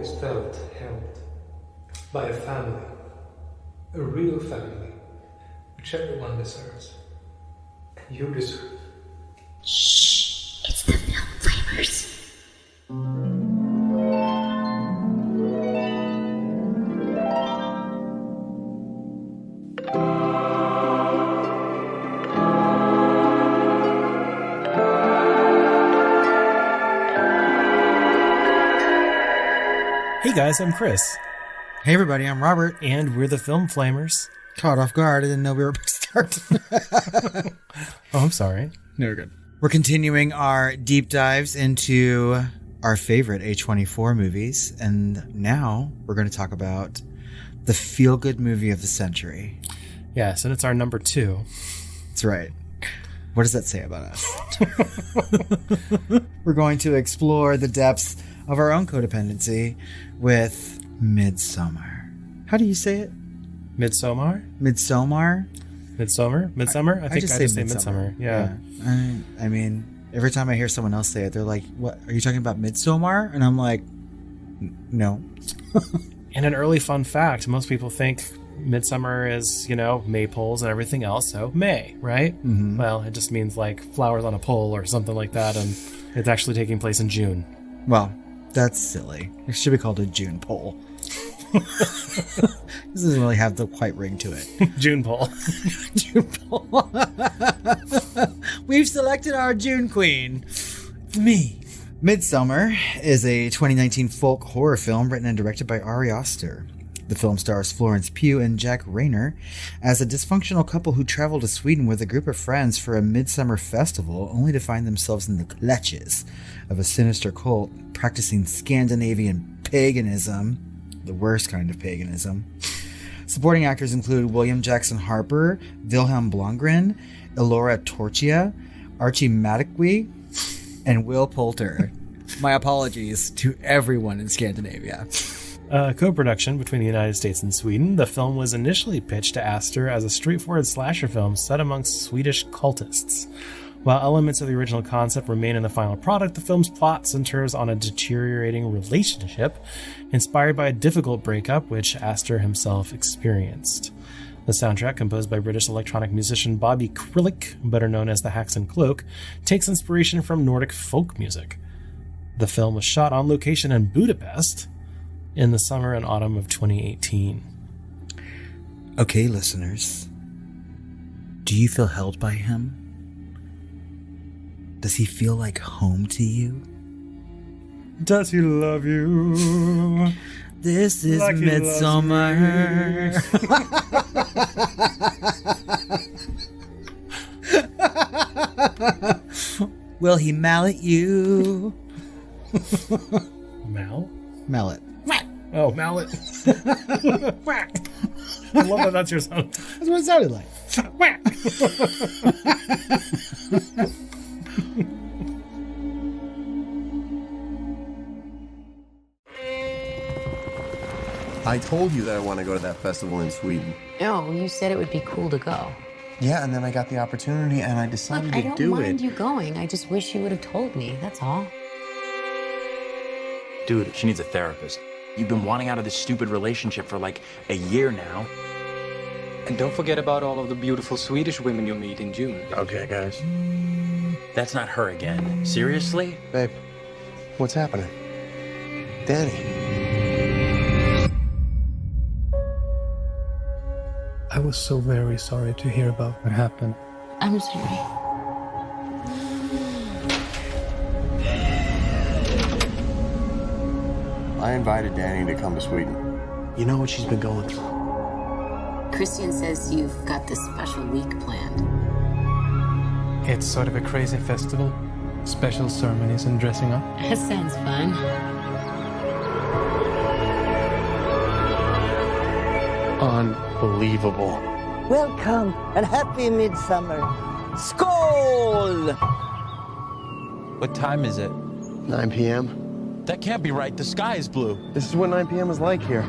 always felt held by a family, a real family, which everyone deserves. And you deserve. Shh! It's the Film Flamers. Hey guys, I'm Chris. Hey everybody, I'm Robert. And we're the Film Flamers. Caught off guard, I didn't know we were about to start. Oh, I'm sorry. No, you're good. We're continuing our deep dives into our favorite A24 movies, and now we're going to talk about the feel-good movie of the century. Yes, and it's our number 2. That's right. What does that say about us? We're going to explore the depths of our own codependency with Midsommar. How do you say it? Midsommar? Midsommar? Midsummer? I think I just say Midsummer. Yeah. I mean, every time I hear someone else say it, they're like, what? Are you talking about Midsommar? And I'm like, no. And an early fun fact, most people think Midsummer is, maypoles and everything else, so May, right? Mm-hmm. Well, it just means like flowers on a pole or something like that, and it's actually taking place in June. Well, that's silly. It should be called a June pole. This doesn't really have the quite ring to it. June pole. June pole. We've selected our June queen. It's me. Midsommar is a 2019 folk horror film written and directed by Ari Aster. The film stars Florence, Pugh, and Jack Reynor as a dysfunctional couple who travel to Sweden with a group of friends for a midsummer festival, only to find themselves in the clutches of a sinister cult practicing Scandinavian paganism, the worst kind of paganism. Supporting actors include William Jackson Harper, Vilhelm Blomgren, Ellora Torchia, Archie Madekwe, and Will Poulter. My apologies to everyone in Scandinavia. Co-production between the United States and Sweden, the film was initially pitched to Aster as a straightforward slasher film set amongst Swedish cultists. While elements of the original concept remain in the final product, the film's plot centers on a deteriorating relationship inspired by a difficult breakup which Aster himself experienced. The soundtrack, composed by British electronic musician Bobby Krillick, better known as the Hacks and Cloak, takes inspiration from Nordic folk music. The film was shot on location in Budapest in the summer and autumn of 2018. Okay, listeners. Do you feel held by him? Does he feel like home to you? Does he love you? This is like Midsommar. Will he mallet you? Mallet. Oh, mallet. I love that that's your sound. That's what it sounded like. I told you that I want to go to that festival in Sweden. No, you said it would be cool to go. Yeah, and then I got the opportunity and I decided to do it. I don't mind you going. I just wish you would have told me. That's all. Dude, she needs a therapist. You've been wanting out of this stupid relationship for like a year now. And don't forget about all of the beautiful Swedish women you'll meet in June. Okay, guys. That's not her again. Seriously? Babe, what's happening? Danny. I was so very sorry to hear about what happened. I'm sorry. I invited Danny to come to Sweden. You know what she's been going through. Christian says you've got this special week planned. It's sort of a crazy festival. Special ceremonies and dressing up. That sounds fun. Unbelievable. Welcome and happy midsummer. Skål! What time is it? 9 p.m. That can't be right. The sky is blue. This is what 9 p.m. is like here.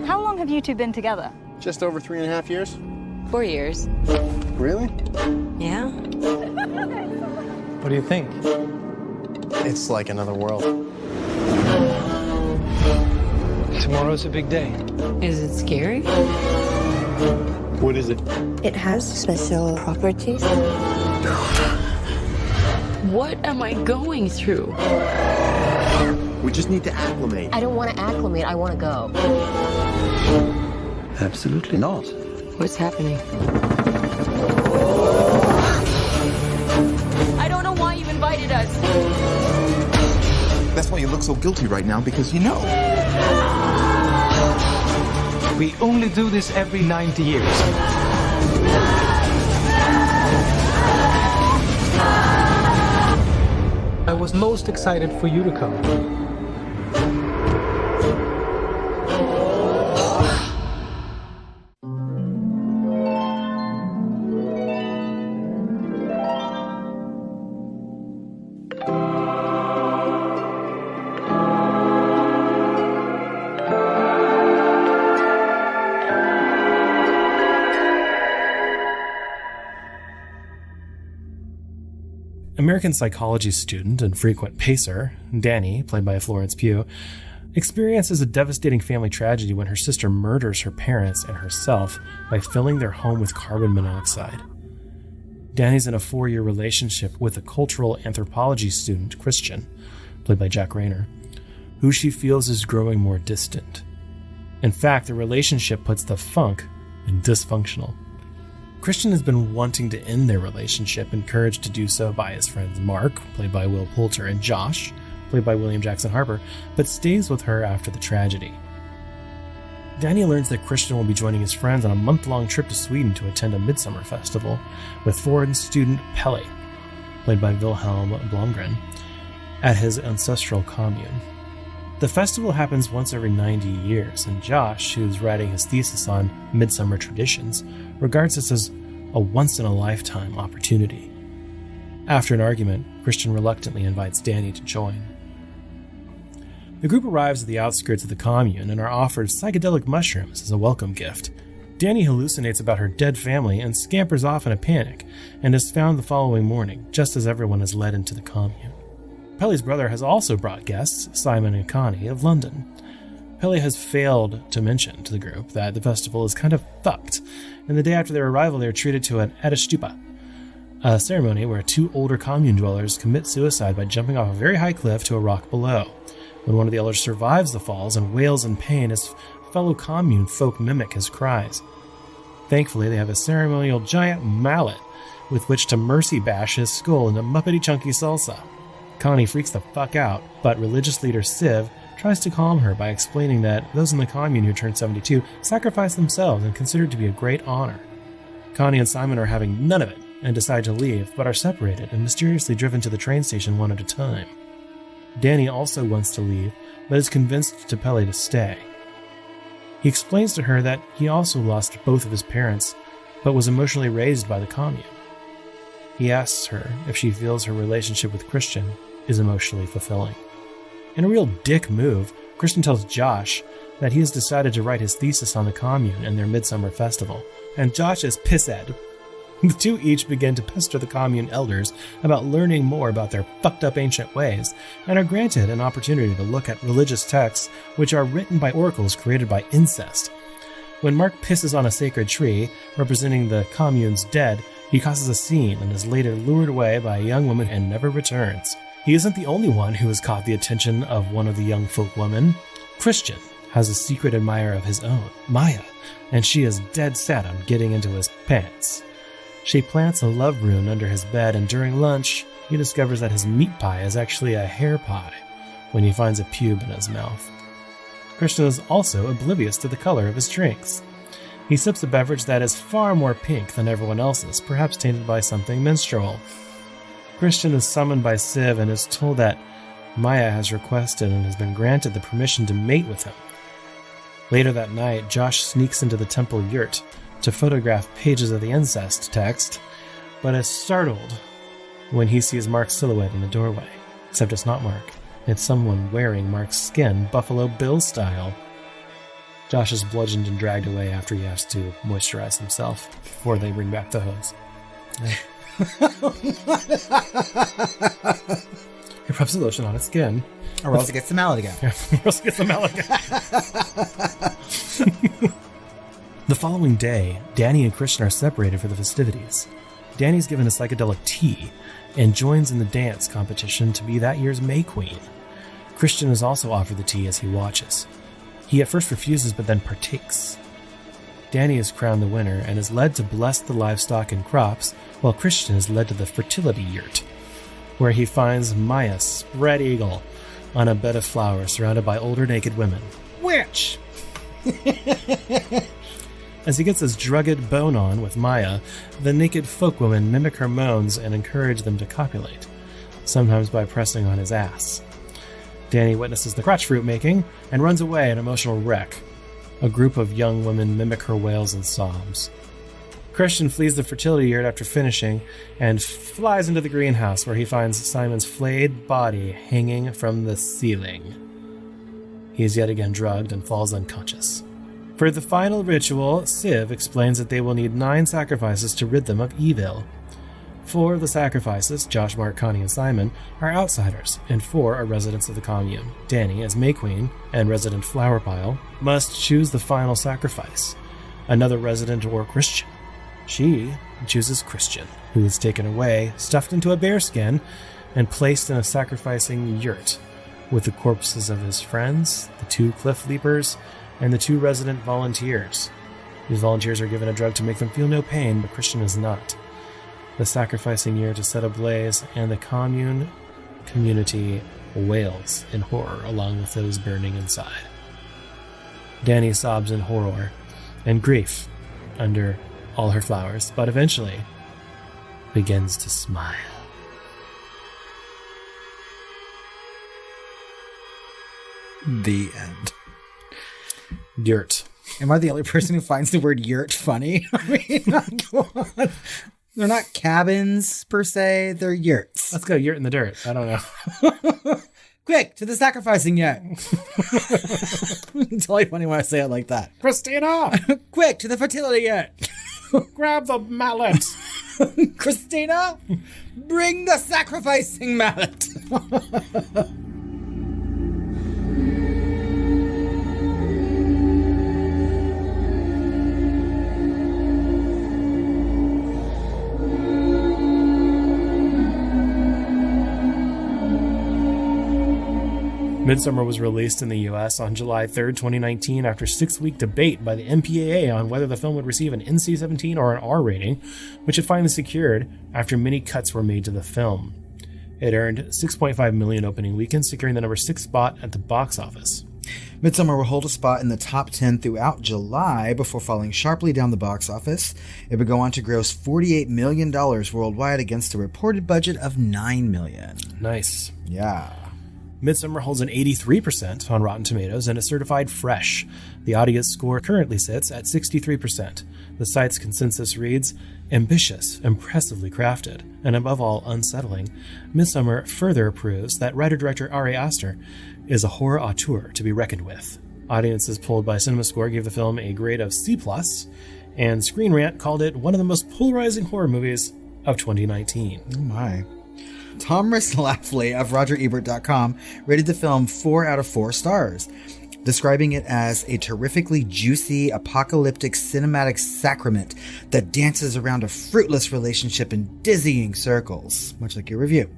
How long have you two been together? Just over 3.5 years. 4 years. Really? Yeah. What do you think? It's like another world. Tomorrow's a big day. Is it scary? What is it? It has special properties. What am I going through? We just need to acclimate. I don't want to acclimate. I want to go. Absolutely not. What's happening? I don't know why you invited us. That's why you look so guilty right now, because you know. We only do this every 90 years. I was most excited for you to come. American psychology student and frequent pacer, Danny, played by Florence Pugh, experiences a devastating family tragedy when her sister murders her parents and herself by filling their home with carbon monoxide. Danny's in a 4-year relationship with a cultural anthropology student, Christian, played by Jack Reynor, who she feels is growing more distant. In fact, the relationship puts the funk in dysfunctional. Christian has been wanting to end their relationship, encouraged to do so by his friends Mark, played by Will Poulter, and Josh, played by William Jackson Harper, but stays with her after the tragedy. Danny learns that Christian will be joining his friends on a month-long trip to Sweden to attend a midsummer festival with foreign student Pelle, played by Vilhelm Blomgren, at his ancestral commune. The festival happens once every 90 years, and Josh, who's writing his thesis on midsummer traditions, regards this as a once-in-a-lifetime opportunity. After an argument, Christian reluctantly invites Danny to join. The group arrives at the outskirts of the commune and are offered psychedelic mushrooms as a welcome gift. Danny hallucinates about her dead family and scampers off in a panic, and is found the following morning, just as everyone is led into the commune. Pelle's brother has also brought guests, Simon and Connie of London. Pelle has failed to mention to the group that the festival is kind of fucked, and the day after their arrival they are treated to an Adastupa, a ceremony where 2 older commune dwellers commit suicide by jumping off a very high cliff to a rock below. When one of the elders survives the falls and wails in pain, his fellow commune folk mimic his cries. Thankfully, they have a ceremonial giant mallet with which to mercy bash his skull into muppety chunky salsa. Connie freaks the fuck out, but religious leader Siv tries to calm her by explaining that those in the commune who turn 72 sacrifice themselves and consider it to be a great honor. Connie and Simon are having none of it and decide to leave, but are separated and mysteriously driven to the train station one at a time. Danny also wants to leave, but is convinced to Pelle to stay. He explains to her that he also lost both of his parents, but was emotionally raised by the commune. He asks her if she feels her relationship with Christian is emotionally fulfilling. In a real dick move, Christian tells Josh that he has decided to write his thesis on the commune and their midsummer festival, and Josh is pissed. The two each begin to pester the commune elders about learning more about their fucked up ancient ways, and are granted an opportunity to look at religious texts which are written by oracles created by incest. When Mark pisses on a sacred tree, representing the commune's dead, he causes a scene and is later lured away by a young woman and never returns. He isn't the only one who has caught the attention of one of the young folk women. Christian has a secret admirer of his own, Maya, and she is dead set on getting into his pants. She plants a love rune under his bed, and during lunch, he discovers that his meat pie is actually a hair pie when he finds a pube in his mouth. Christian is also oblivious to the color of his drinks. He sips a beverage that is far more pink than everyone else's, perhaps tainted by something menstrual. Christian is summoned by Siv and is told that Maya has requested and has been granted the permission to mate with him. Later that night, Josh sneaks into the temple yurt to photograph pages of the incest text, but is startled when he sees Mark's silhouette in the doorway. Except it's not Mark. It's someone wearing Mark's skin, Buffalo Bill style. Josh is bludgeoned and dragged away after he has to moisturize himself before they bring back the hose. He rubs the lotion on his skin. Or else it gets the mallet again. Yeah, or else it gets the mallet again. The following day, Danny and Christian are separated for the festivities. Danny's given a psychedelic tea and joins in the dance competition to be that year's May Queen. Christian is also offered the tea as he watches. He at first refuses but then partakes. Danny is crowned the winner and is led to bless the livestock and crops, while Christian is led to the fertility yurt, where he finds Maya spread eagle on a bed of flowers surrounded by older naked women. Witch! As he gets his drugged bone on with Maya, the naked folk women mimic her moans and encourage them to copulate, sometimes by pressing on his ass. Danny witnesses the crotch fruit making and runs away an emotional wreck. A group of young women mimic her wails and sobs. Christian flees the fertility yurt after finishing and flies into the greenhouse where he finds Simon's flayed body hanging from the ceiling. He is yet again drugged and falls unconscious. For the final ritual, Siv explains that they will need 9 sacrifices to rid them of evil. 4 of the sacrifices, Josh, Mark, Connie, and Simon, are outsiders, and 4 are residents of the commune. Danny, as May Queen and resident Flower Pile, must choose the final sacrifice, another resident or Christian. She chooses Christian, who is taken away, stuffed into a bearskin, and placed in a sacrificing yurt with the corpses of his friends, the 2 cliff leapers, and the 2 resident volunteers. These volunteers are given a drug to make them feel no pain, but Christian is not. The sacrificing yurt is set ablaze, and the community wails in horror along with those burning inside. Danny sobs in horror and grief under all her flowers, but eventually begins to smile. The end. Yurt. Am I the only person who finds the word yurt funny? I mean, come on. They're not cabins, per se. They're yurts. Let's go yurt in the dirt. I don't know. Quick, to the sacrificing yurt. It's only funny when I say it like that. Christina! Quick, to the fertility yurt. Grab the mallet. Christina, bring the sacrificing mallet. Midsommar was released in the US on July 3rd, 2019, after 6-week debate by the MPAA on whether the film would receive an NC-17 or an R rating, which it finally secured after many cuts were made to the film. It earned $6.5 million opening weekend, securing the number 6 spot at the box office. Midsommar will hold a spot in the top 10 throughout July before falling sharply down the box office. It would go on to gross $48 million worldwide against a reported budget of $9 million. Nice. Yeah. Midsommar holds an 83% on Rotten Tomatoes and is certified fresh. The audience score currently sits at 63%. The site's consensus reads, ambitious, impressively crafted, and above all, unsettling. Midsommar further proves that writer-director Ari Aster is a horror auteur to be reckoned with. Audiences polled by CinemaScore gave the film a grade of C+, and Screen Rant called it one of the most polarizing horror movies of 2019. Oh my. Thomas Lafley of RogerEbert.com rated the film 4 out of 4 stars, describing it as a terrifically juicy, apocalyptic cinematic sacrament that dances around a fruitless relationship in dizzying circles, much like your review.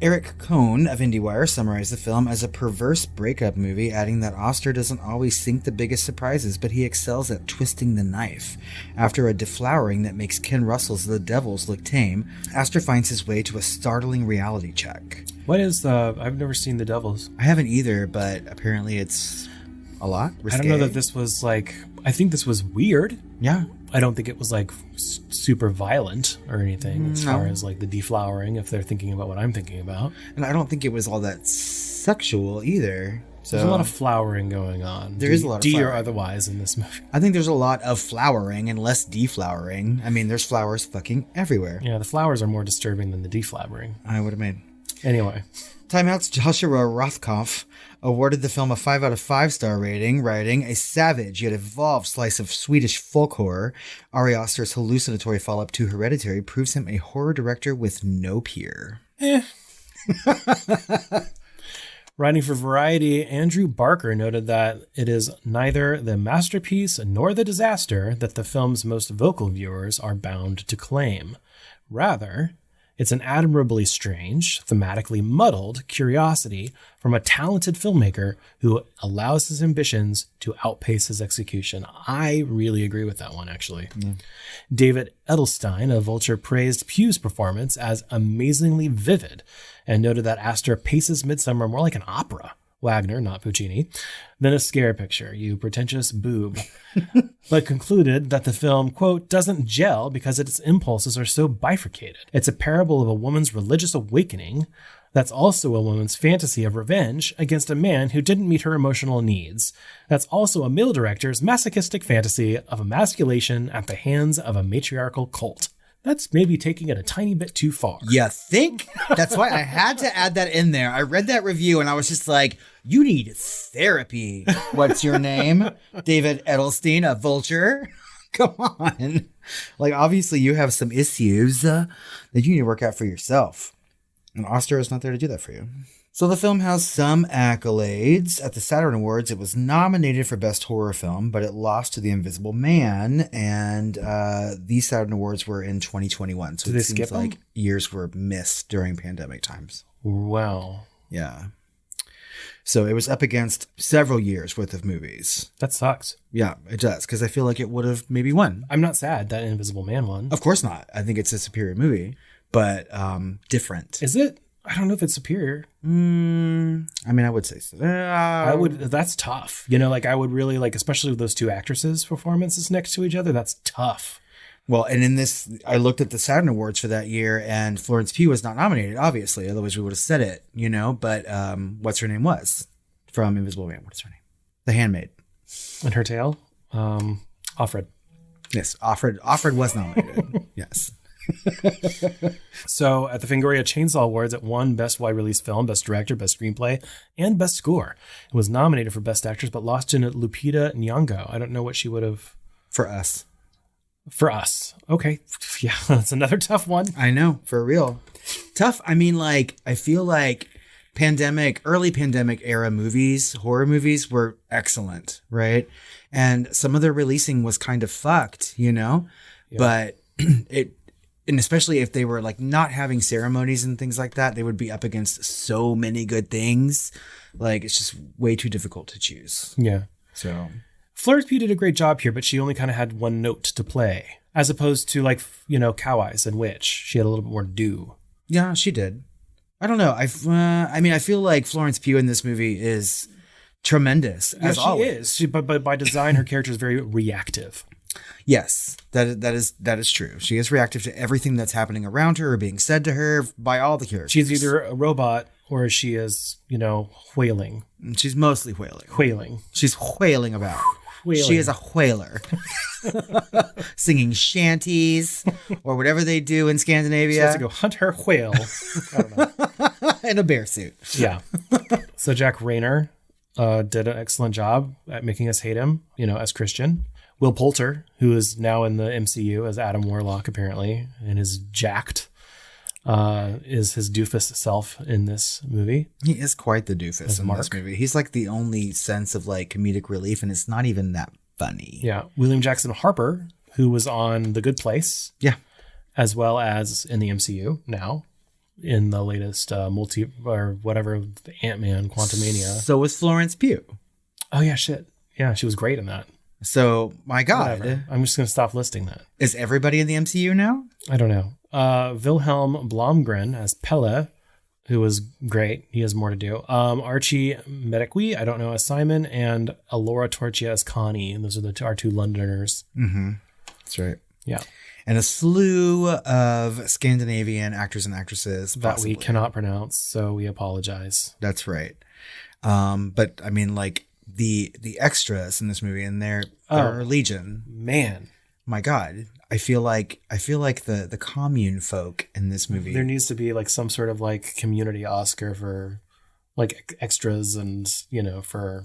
Eric Cohn of IndieWire summarized the film as a perverse breakup movie, adding that Oster doesn't always sink the biggest surprises, but he excels at twisting the knife. After a deflowering that makes Ken Russell's The Devils look tame, Aster finds his way to a startling reality check. What is I've never seen The Devils. I haven't either, but apparently it's a lot risque. I don't know that this was I think this was weird. Yeah. I don't think it was super violent or anything as far as the deflowering, if they're thinking about what I'm thinking about. And I don't think it was all that sexual either. So there's a lot of flowering going on. There is a lot of flowering. or otherwise in this movie. I think there's a lot of flowering and less deflowering. I mean, there's flowers fucking everywhere. Yeah, the flowers are more disturbing than the deflowering. I would have made. Anyway. Time Out's Joshua Rothkopf awarded the film a 5 out of 5 star rating, writing, a savage yet evolved slice of Swedish folk horror. Ari Aster's hallucinatory follow-up to Hereditary proves him a horror director with no peer. Writing for Variety, Andrew Barker noted that it is neither the masterpiece nor the disaster that the film's most vocal viewers are bound to claim. Rather, it's an admirably strange, thematically muddled curiosity from a talented filmmaker who allows his ambitions to outpace his execution. I really agree with that one, actually. Yeah. David Edelstein of Vulture praised Pugh's performance as amazingly vivid and noted that Aster paces Midsommar more like an opera, Wagner, not Puccini, than a scare picture, you pretentious boob, but concluded that the film, quote, doesn't gel because its impulses are so bifurcated. It's a parable of a woman's religious awakening that's also a woman's fantasy of revenge against a man who didn't meet her emotional needs. That's also a male director's masochistic fantasy of emasculation at the hands of a matriarchal cult. That's maybe taking it a tiny bit too far. You think? That's why I had to add that in there. I read that review and I was just like, you need therapy. What's your name? David Edelstein of Vulture? Come on. Like, obviously you have some issues that you need to work out for yourself. And Aster is not there to do that for you. So the film has some accolades. At the Saturn Awards, it was nominated for Best Horror Film, but it lost to The Invisible Man. And these Saturn Awards were in 2021. So it seems like years were missed during pandemic times. Wow. Yeah. So it was up against several years worth of movies. That sucks. Yeah, it does. Because I feel like it would have maybe won. I'm not sad that Invisible Man won. Of course not. I think it's a superior movie, but different. Is it? I don't know if it's superior. I mean, I would say so. I would. That's tough. You know, like I would really like, especially with those two actresses' performances next to each other. That's tough. Well, and in this, I looked at the Saturn Awards for that year, and Florence Pugh was not nominated, obviously. Otherwise, we would have said it, you know. But what's her name was from Invisible Man? What is her name? The Handmaid. And her tail? Offred. Yes, Offred was nominated. Yes. So at the Fangoria Chainsaw Awards, it won Best Wide Release Film, Best Director, Best Screenplay, and Best Score. It was nominated for Best Actress, but lost to Lupita Nyong'o. I don't know what she would have... For Us. For Us. Okay. Yeah, that's another tough one. I know, for real. Tough. I mean, like, I feel like early pandemic era movies, horror movies were excellent, right? And some of their releasing was kind of fucked, you know? Yeah. But and especially if they were like not having ceremonies and things like that, they would be up against so many good things. Like, it's just way too difficult to choose. Yeah. So Florence Pugh did a great job here, but she only kind of had one note to play, as opposed to like, you know, Cow Eyes and Witch. She had a little bit more to do. Yeah, she did. I don't know. I mean, I feel like Florence Pugh in this movie is tremendous. Yeah, as she always. is. But by design, her character is very reactive. Yes, that is true. She is reactive to everything that's happening around her or being said to her by all the characters. She's either a robot or she is, you know, wailing. She's mostly wailing. Wailing. She's wailing about. Wailing. She is a whaler. Singing shanties or whatever they do in Scandinavia. She has to go hunt her whale. I don't know. In a bear suit. Yeah. So Jack Reynor did an excellent job at making us hate him, you know, as Christian. Will Poulter, who is now in the MCU as Adam Warlock, apparently, and is jacked, is his doofus self in this movie. He is quite the doofus in this movie. He's like the only sense of like comedic relief, and it's not even that funny. Yeah. William Jackson Harper, who was on The Good Place. Yeah. As well as in the MCU now, in the latest the Ant-Man Quantumania. So was Florence Pugh. Oh, yeah, shit. Yeah, she was great in that. So, my God. Whatever. I'm just going to stop listing that. Is everybody in the MCU now? I don't know. Wilhelm Blomgren as Pelle, who was great. He has more to do. Archie Madekwe, I don't know, as Simon, and Ellora Torchia as Connie. And those are our two Londoners. Mm-hmm. That's right. Yeah. And a slew of Scandinavian actors and actresses. That we cannot pronounce, so we apologize. That's right. But, I mean, like, the extras in this movie, and there are legion. Man. my God, I feel like the commune folk in this movie. There needs to be like some sort of like community Oscar for like extras, and for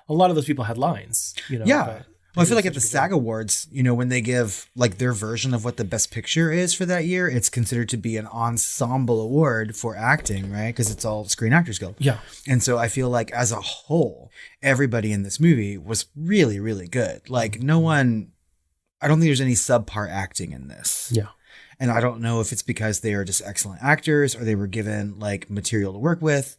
a lot of those people had lines. Yeah. Well, I feel like at the SAG Awards, when they give like their version of what the best picture is for that year, it's considered to be an ensemble award for acting, right? Because it's all Screen Actors Guild. Yeah. And so I feel like as a whole, everybody in this movie was really, really good. Like I don't think there's any subpar acting in this. Yeah. And I don't know if it's because they are just excellent actors or they were given like material to work with,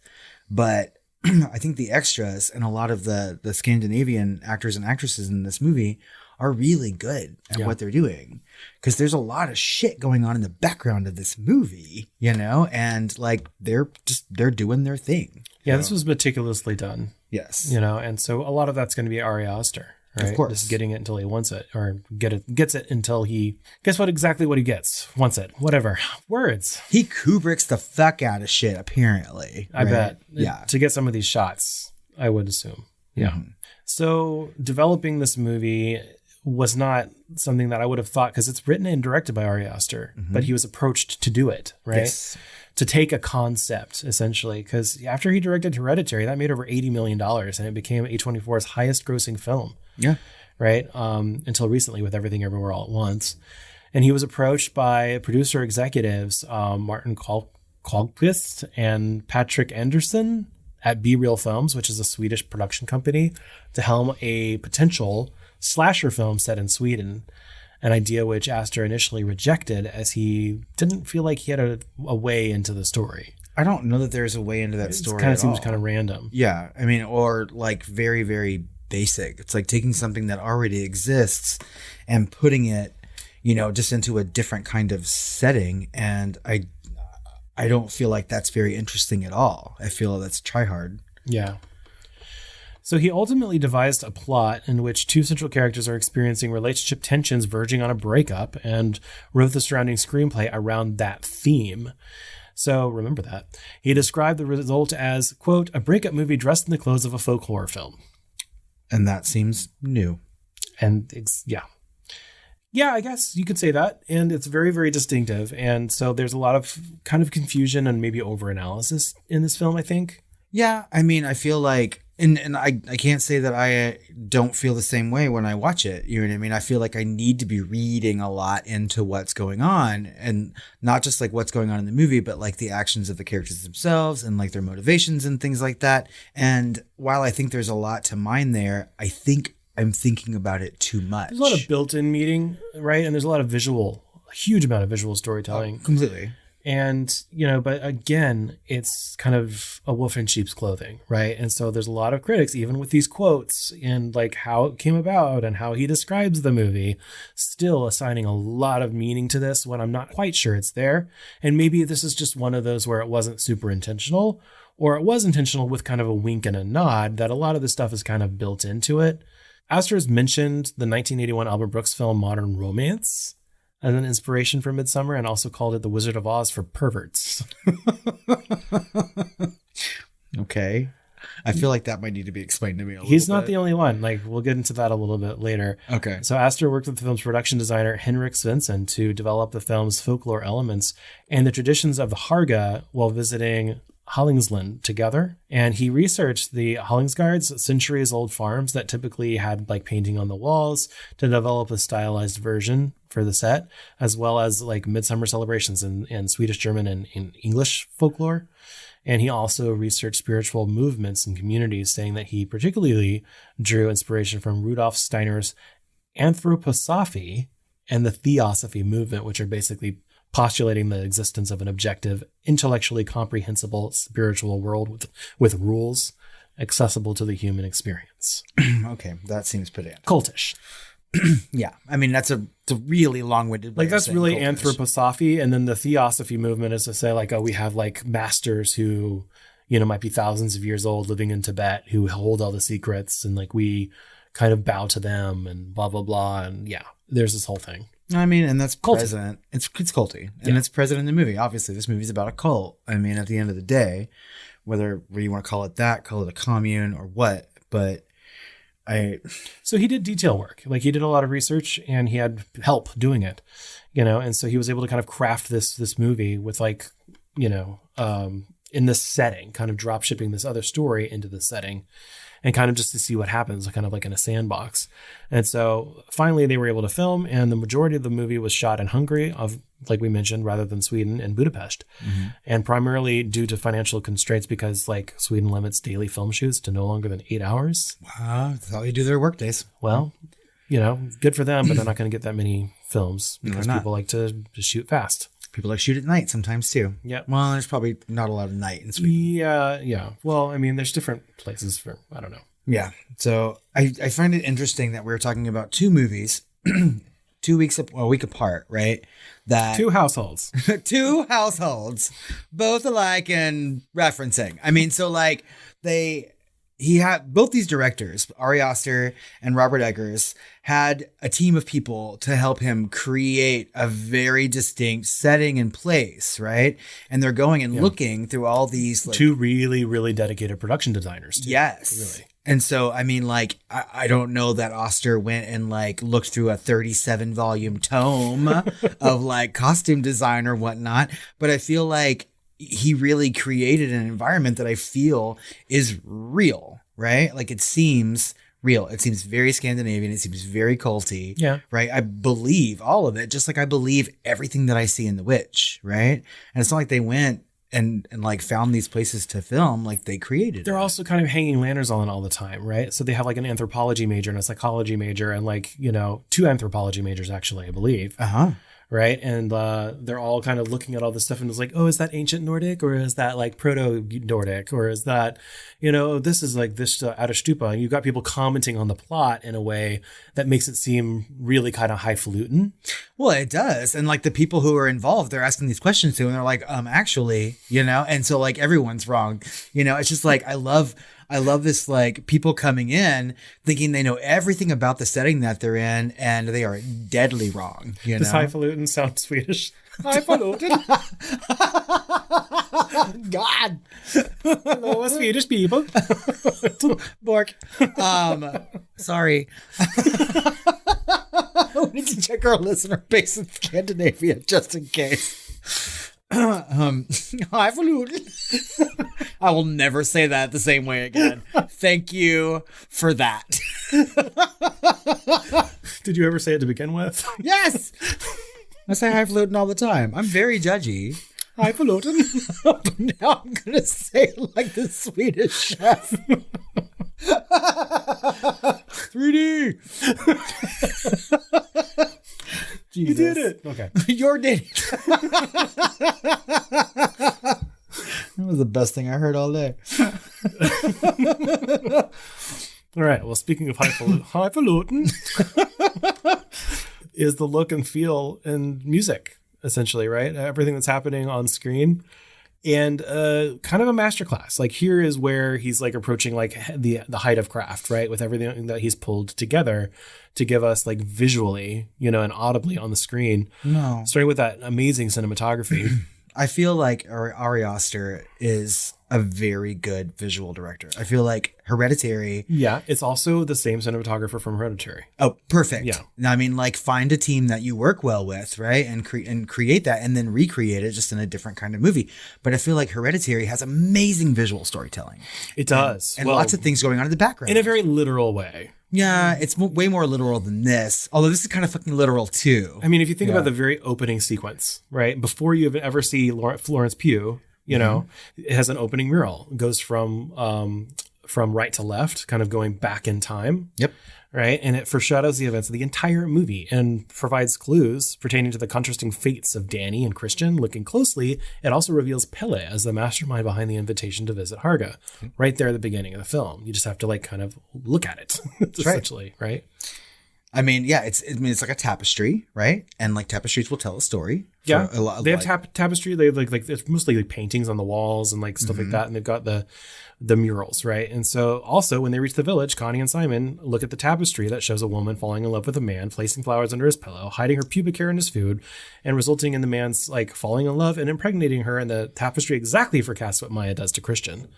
but I think the extras and a lot of the Scandinavian actors and actresses in this movie are really good at what they're doing, because there's a lot of shit going on in the background of this movie, and like they're doing their thing. Yeah, this was meticulously done. Yes. And so a lot of that's going to be Ari Aster. Right? Of course. Just getting it until he wants it, or gets it until he guess exactly what he gets. Wants it. Whatever. Words. He Kubricks the fuck out of shit, apparently. I bet. Yeah. To get some of these shots, I would assume. Yeah. Mm-hmm. So developing this movie was not something that I would have thought, because it's written and directed by Ari Aster, but he was approached to do it, right? Yes. To take a concept, essentially, because after he directed Hereditary, that made over $80 million, and it became A24's highest grossing film. Yeah. Right. Until recently with Everything Everywhere All at Once. And he was approached by producer executives, Martin Kolkvist and Patrick Anderson at Be Real Films, which is a Swedish production company, to helm a potential slasher film set in Sweden, an idea which Aster initially rejected as he didn't feel like he had a way into the story. I don't know that there's a way into that story. It kind of seems kind of random. Yeah. I mean, or like very, very basic. It's like taking something that already exists and putting it, just into a different kind of setting. And I don't feel like that's very interesting at all. I feel that's try hard. Yeah. So he ultimately devised a plot in which two central characters are experiencing relationship tensions verging on a breakup, and wrote the surrounding screenplay around that theme. So remember that. He described the result as, quote, a breakup movie dressed in the clothes of a folk horror film. And that seems new. And yeah, I guess you could say that. And it's very, very distinctive. And so there's a lot of kind of confusion and maybe overanalysis in this film, I think. Yeah. I mean, I feel like, and I can't say that I don't feel the same way when I watch it. You know what I mean? I feel like I need to be reading a lot into what's going on, and not just like what's going on in the movie, but like the actions of the characters themselves and like their motivations and things like that. And while I think there's a lot to mine there, I think I'm thinking about it too much. There's a lot of built-in meaning, right? And there's a lot of a huge amount of visual storytelling. Completely. And, but again, it's kind of a wolf in sheep's clothing, right? And so there's a lot of critics, even with these quotes and like how it came about and how he describes the movie, still assigning a lot of meaning to this when I'm not quite sure it's there. And maybe this is just one of those where it wasn't super intentional, or it was intentional with kind of a wink and a nod, that a lot of this stuff is kind of built into it. Aster has mentioned the 1981 Albert Brooks film Modern Romance as an inspiration for Midsommar, and also called it The Wizard of Oz for perverts. Okay. I feel like that might need to be explained to me a little bit. He's not the only one. Like, we'll get into that a little bit later. Okay. So Aster worked with the film's production designer Henrik Svensson to develop the film's folklore elements and the traditions of the Harga while visiting Hollingsland together. And he researched the Hollingsgard's centuries-old farms that typically had like painting on the walls to develop a stylized version for the set, as well as like midsummer celebrations in Swedish, German, and in English folklore. And he also researched spiritual movements and communities, saying that he particularly drew inspiration from Rudolf Steiner's Anthroposophy and the Theosophy movement, which are basically postulating the existence of an objective, intellectually comprehensible spiritual world with rules accessible to the human experience. Okay, that seems pedantic. Cultish. Yeah, I mean, it's a really long-winded way. Like, that's really cultish. Anthroposophy. And then the Theosophy movement is to say, like, oh, we have like masters who, might be thousands of years old living in Tibet who hold all the secrets, and like we kind of bow to them and blah, blah, blah. And yeah, there's this whole thing. I mean, and that's culty. Present. It's culty. And it's present in the movie. Obviously, this movie's about a cult. I mean, at the end of the day, whether you want to call it that, call it a commune or what, but So he did detail work. Like he did a lot of research and he had help doing it, and so he was able to kind of craft this movie with like, in this setting, kind of drop shipping this other story into the setting and kind of just to see what happens, kind of like in a sandbox. And so finally they were able to film, and the majority of the movie was shot in Hungary, like we mentioned, rather than Sweden and Budapest. Mm-hmm. And primarily due to financial constraints, because like Sweden limits daily film shoots to no longer than 8 hours. Wow, that's how you do their work days. Well, good for them, but they're not going to get that many films because people like to shoot fast. People like shoot at night sometimes too. Yeah. Well, there's probably not a lot of night in Sweden. Yeah. Well, I mean, there's different places for, I don't know. Yeah. So I find it interesting that we're talking about two movies, a week apart, right? That two households, both alike in referencing. I mean, so like he had both these directors, Ari Aster and Robert Eggers, had a team of people to help him create a very distinct setting and place, right? And they're going and looking through all these two really, really dedicated production designers. Too. Yes. Really. And so, I mean, like, I don't know that Oster went and like looked through a 37 volume tome of like costume design or whatnot, but I feel like he really created an environment that I feel is real, right? Like it seems real. It seems very Scandinavian. It seems very culty. Yeah. Right. I believe all of it, just like I believe everything that I see in The Witch. Right. And it's not like they went and like found these places to film, like they created. They're also kind of hanging lanterns on it all the time, right? So they have like an anthropology major and a psychology major and like, two anthropology majors actually, I believe. Uh-huh. Right. And they're all kind of looking at all this stuff and it's like, oh, is that ancient Nordic or is that like proto-Nordic or is that, this is like this out of stupa. And you've got people commenting on the plot in a way that makes it seem really kind of highfalutin. Well, it does. And like the people who are involved, they're asking these questions to and they're like, actually, and so like everyone's wrong. It's just like I love this, like people coming in thinking they know everything about the setting that they're in and they are deadly wrong. Does highfalutin sound Swedish? Highfalutin. God. Hello, Swedish people. Bork. Sorry. We need to check our listener base in Scandinavia just in case. Highfalutin. I will never say that the same way again. Thank you for that. Did you ever say it to begin with? Yes. I say highfalutin all the time. I'm very judgy. Highfalutin. But now I'm going to say it like the Swedish chef. 3D. You did it. Okay. You're did it. That was the best thing I heard all day. All right. Well, speaking of highfalutin is the look and feel and music, essentially, right? Everything that's happening on screen. And kind of a masterclass. Like here is where he's like approaching like the height of craft, right? With everything that he's pulled together to give us like visually, and audibly on the screen. No. Starting with that amazing cinematography. I feel like Ari Aster is a very good visual director. I feel like Hereditary. Yeah, it's also the same cinematographer from Hereditary. Oh, perfect. Yeah. I mean, like find a team that you work well with, right? And create that and then recreate it just in a different kind of movie. But I feel like Hereditary has amazing visual storytelling. It does. And lots of things going on in the background. In a very literal way. Yeah, it's way more literal than this. Although this is kind of fucking literal too. I mean, if you think about the very opening sequence, right? Before you ever see Florence Pugh, it has an opening mural. It goes from right to left, kind of going back in time. Yep. Right. And it foreshadows the events of the entire movie and provides clues pertaining to the contrasting fates of Danny and Christian. Looking closely, it also reveals Pelle as the mastermind behind the invitation to visit Harga right there at the beginning of the film. You just have to like kind of look at it, essentially. Right. I mean, yeah, it's like a tapestry, right? And like tapestries will tell a story. Yeah. They have tapestry. They have like it's mostly like paintings on the walls and like stuff like that. And they've got the murals, right? And so also when they reach the village, Connie and Simon look at the tapestry that shows a woman falling in love with a man, placing flowers under his pillow, hiding her pubic hair in his food, and resulting in the man's like falling in love and impregnating her. And the tapestry exactly forecasts what Maya does to Christian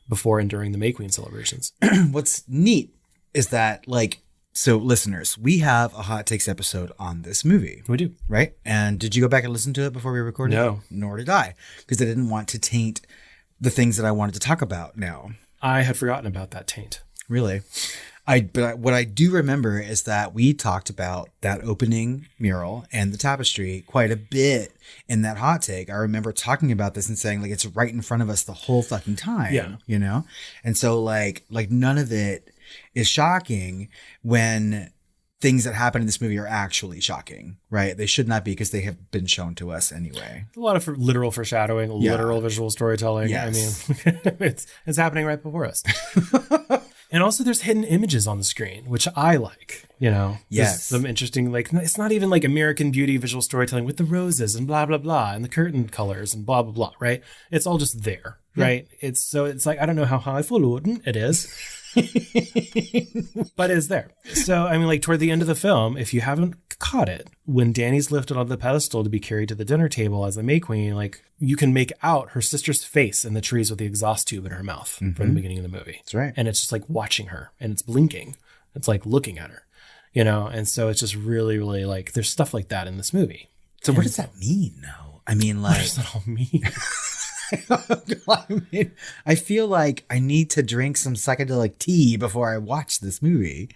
before and during the May Queen celebrations. What's neat is that like, so listeners, we have a hot takes episode on this movie. We do. Right? And did you go back and listen to it before we recorded? No. Nor did I, because I didn't want to taint the things that I wanted to talk about now. I had forgotten about that taint. Really? What I do remember is that we talked about that opening mural and the tapestry quite a bit in that hot take. I remember talking about this and saying like, it's right in front of us the whole fucking time. Yeah. You know? And so like none of it is shocking when things that happen in this movie are actually shocking, right? They should not be, because they have been shown to us anyway. A lot of literal foreshadowing, literal visual storytelling. Yes. I mean, it's happening right before us. And also there's hidden images on the screen, which I like, you know. Yes. There's some interesting, like, it's not even like American Beauty visual storytelling with the roses and blah, blah, blah, and the curtain colors and blah, blah, blah, right? It's all just there, right? It's like, I don't know how highfalutin it is, but it's there. So, I mean, like, toward the end of the film, if you haven't caught it, when Danny's lifted on the pedestal to be carried to the dinner table as the May Queen, like, you can make out her sister's face in the trees with the exhaust tube in her mouth from the beginning of the movie. That's right. And it's just like watching her, and it's blinking. It's like looking at her, you know? And so it's just really, really like, there's stuff like that in this movie. So what does that mean though? I mean, like, What does that all mean? I mean, I feel like I need to drink some psychedelic tea before I watch this movie.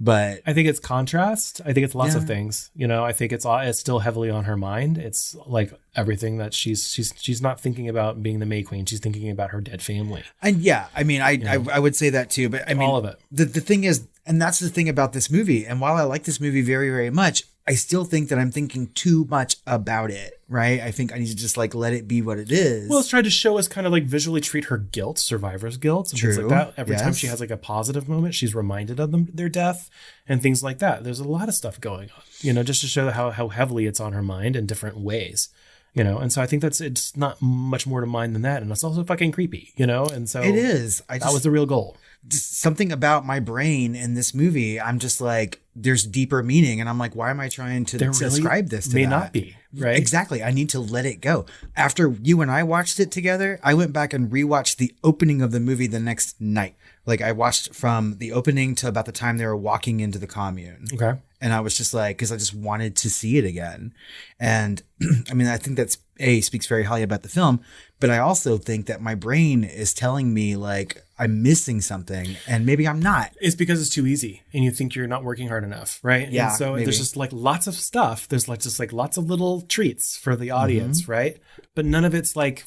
But I think it's contrast. I think it's lots of things. You know, I think it's still heavily on her mind. It's like everything that she's not thinking about being the May Queen. She's thinking about her dead family. And yeah, I mean, I would say that too. But I mean, all of it. The thing is, and that's the thing about this movie. And while I like this movie very, very much, I still think that I'm thinking too much about it, right? I think I need to just like let it be what it is. Well, it's tried to show us kind of like visually treat her guilt, survivor's guilt, and things like that. Every time she has like a positive moment, she's reminded of their death and things like that. There's a lot of stuff going on, you know, just to show how heavily it's on her mind in different ways, you know. And so I think it's not much more to mind than that. And it's also fucking creepy, you know. And so it is. That was the real goal. Just something about my brain in this movie, I'm just like, there's deeper meaning, and I'm like, why am I trying to describe this to may that? Not be, right? Exactly. I need to let it go. After you and I watched it together, I went back and rewatched the opening of the movie the next night. Like, I watched from the opening to about the time they were walking into the commune. Okay. And I was just like, because I just wanted to see it again. And I mean, I think that's speaks very highly about the film, but I also think that my brain is telling me like I'm missing something, and maybe I'm not. It's because it's too easy and you think you're not working hard enough, right? Yeah. And so maybe. there's just like lots of stuff. There's like just like lots of little treats for the audience, right? But none of it's like,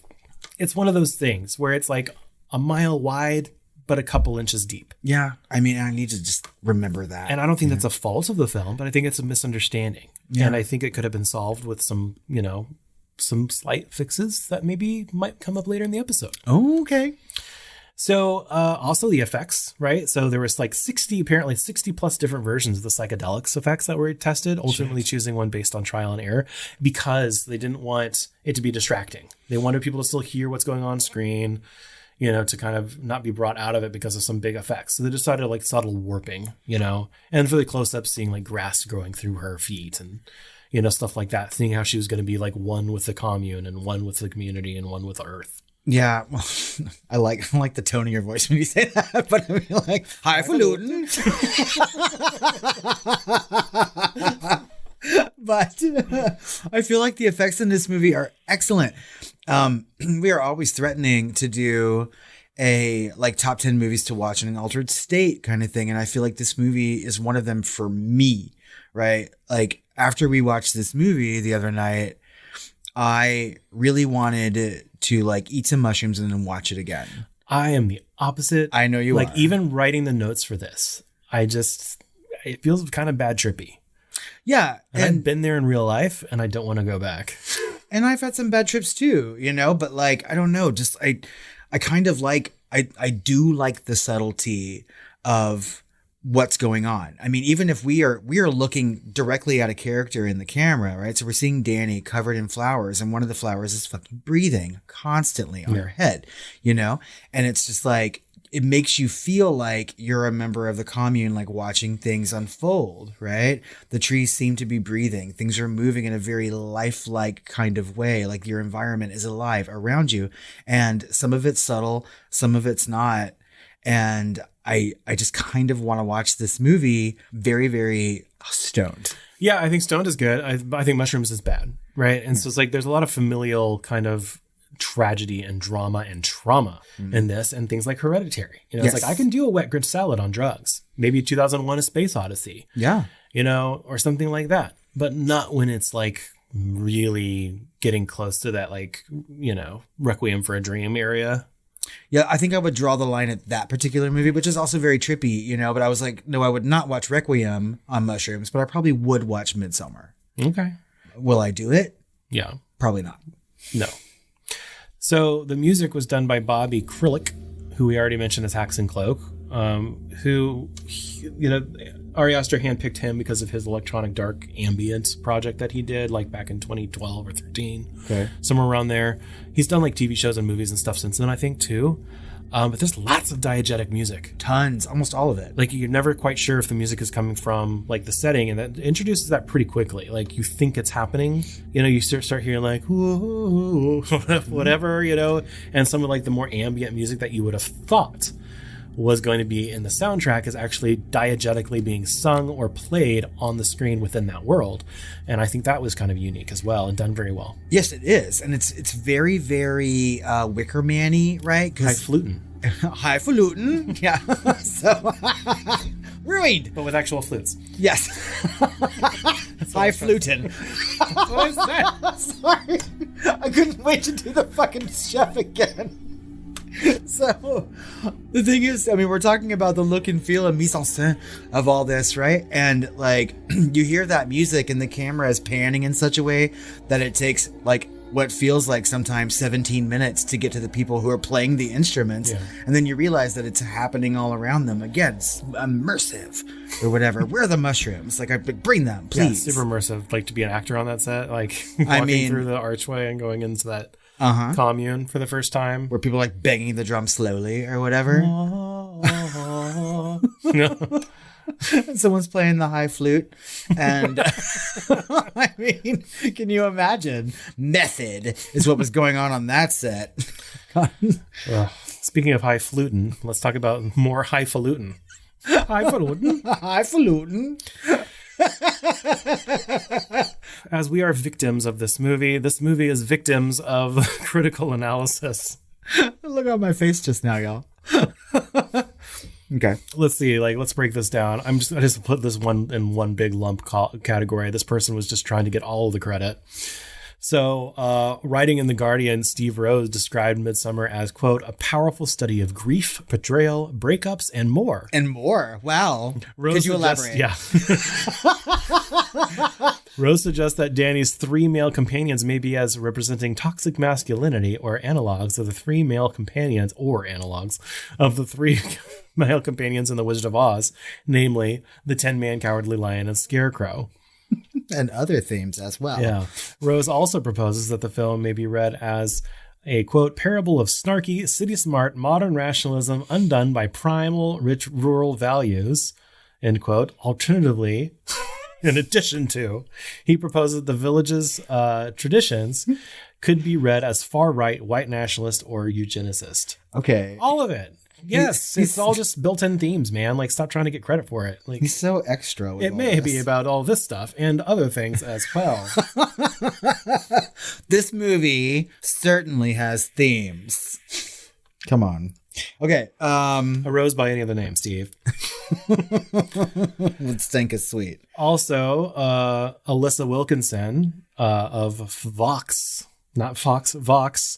it's one of those things where it's like a mile wide, but a couple inches deep. Yeah. I mean, I need to just remember that. And I don't think that's a fault of the film, but I think it's a misunderstanding. Yeah. And I think it could have been solved with some, you know, some slight fixes that maybe might come up later in the episode. Oh, okay. So also the effects, right? So there was like 60 plus different versions of the psychedelics effects that were tested, ultimately choosing one based on trial and error because they didn't want it to be distracting. They wanted people to still hear what's going on screen, you know, to kind of not be brought out of it because of some big effects. So they decided like subtle warping, you know, and for the close-ups, seeing like grass growing through her feet and, you know, stuff like that, seeing how she was going to be like one with the commune and one with the community and one with Earth. Yeah, well, I like the tone of your voice when you say that, but I mean, like, highfalutin. But I feel like the effects in this movie are excellent. We are always threatening to do a like top 10 movies to watch in an altered state kind of thing, and I feel like this movie is one of them for me, right? Like, after we watched this movie the other night, I really wanted to like eat some mushrooms and then watch it again. I am the opposite. I know you like are. Even writing the notes for this, it feels kind of bad trippy. Yeah. And I've been there in real life and I don't want to go back. And I've had some bad trips too, you know, but like, I don't know, just I kind of like, I do like the subtlety of what's going on. I mean, even if we are looking directly at a character in the camera, right? So we're seeing Danny covered in flowers, and one of the flowers is fucking breathing constantly on her head, you know? And it's just like, it makes you feel like you're a member of the commune, like watching things unfold, right? The trees seem to be breathing. Things are moving in a very lifelike kind of way. Like your environment is alive around you. And some of it's subtle, some of it's not. And I just kind of want to watch this movie very, very stoned. Yeah, I think stoned is good. I think mushrooms is bad, right? And so it's like there's a lot of familial kind of tragedy and drama and trauma in this, and things like Hereditary. You know, it's like I can do a wet Grinch salad on drugs. Maybe 2001: A Space Odyssey. Yeah. You know, or something like that. But not when it's like really getting close to that, like, you know, Requiem for a Dream area. Yeah, I think I would draw the line at that particular movie, which is also very trippy, you know, but I was like, no, I would not watch Requiem on mushrooms, but I probably would watch Midsommar. Okay. Will I do it? Yeah. Probably not. No. So the music was done by Bobby Krillick, who we already mentioned as Hax and Cloak, who, you know, Ari Aster handpicked him because of his electronic dark ambient project that he did like back in 2012 or 13. Okay. Somewhere around there. He's done like TV shows and movies and stuff since then, I think, too. But there's lots of diegetic music. Tons, almost all of it. Like you're never quite sure if the music is coming from like the setting, and that introduces that pretty quickly. Like you think it's happening, you know, you start hearing like whoa, whatever, you know, and some of like the more ambient music that you would have thought was going to be in the soundtrack is actually diegetically being sung or played on the screen within that world. And I think that was kind of unique as well and done very well. Yes, it is. And it's very, very Wicker Man-y, right? Highfalutin. Highfalutin. Yeah. So ruined. But with actual flutes. Yes. Highfalutin. What is that? Sorry. I couldn't wait to do the fucking chef again. So the thing is, I mean, we're talking about the look and feel and mise en scène of all this, right? And like you hear that music and the camera is panning in such a way that it takes like what feels like sometimes 17 minutes to get to the people who are playing the instruments. Yeah. And then you realize that it's happening all around them. Again, it's immersive or whatever. Where are the mushrooms? Like, bring them, please. Yeah, super immersive. Like to be an actor on that set, like walking through the archway and going into that commune for the first time. Where people are like banging the drum slowly or whatever. And someone's playing the high flute. And I mean, can you imagine? Method is what was going on that set. Speaking of highfalutin, let's talk about more highfalutin. Highfalutin. Highfalutin. As we are victims of this movie is victims of critical analysis. Look at my face just now, y'all. Okay. Let's see, like, let's break this down. I just put this one in one big lump category. This person was just trying to get all of the credit. So, writing in The Guardian, Steve Rose described Midsommar as, quote, a powerful study of grief, betrayal, breakups, and more. And more. Wow. Could you elaborate? Yeah. Rose suggests that Danny's three male companions may be as representing toxic masculinity or analogs of the three male companions in The Wizard of Oz, namely the 10-man Cowardly Lion and Scarecrow. And other themes as well. Yeah. Rose also proposes that the film may be read as a, quote, parable of snarky, city-smart, modern rationalism undone by primal, rich, rural values, end quote. Alternatively, in addition to, he proposes the village's traditions could be read as far-right, white nationalist, or eugenicist. Okay. All of it. Yes, it's all just built-in themes, man. Like, stop trying to get credit for it. Like, he's so extra with it may be about all this stuff and other things as well. This movie certainly has themes. Come on. Okay. A rose by any other name, Steve. Would stink is sweet. Also, Alyssa Wilkinson of Vox, not Fox, Vox,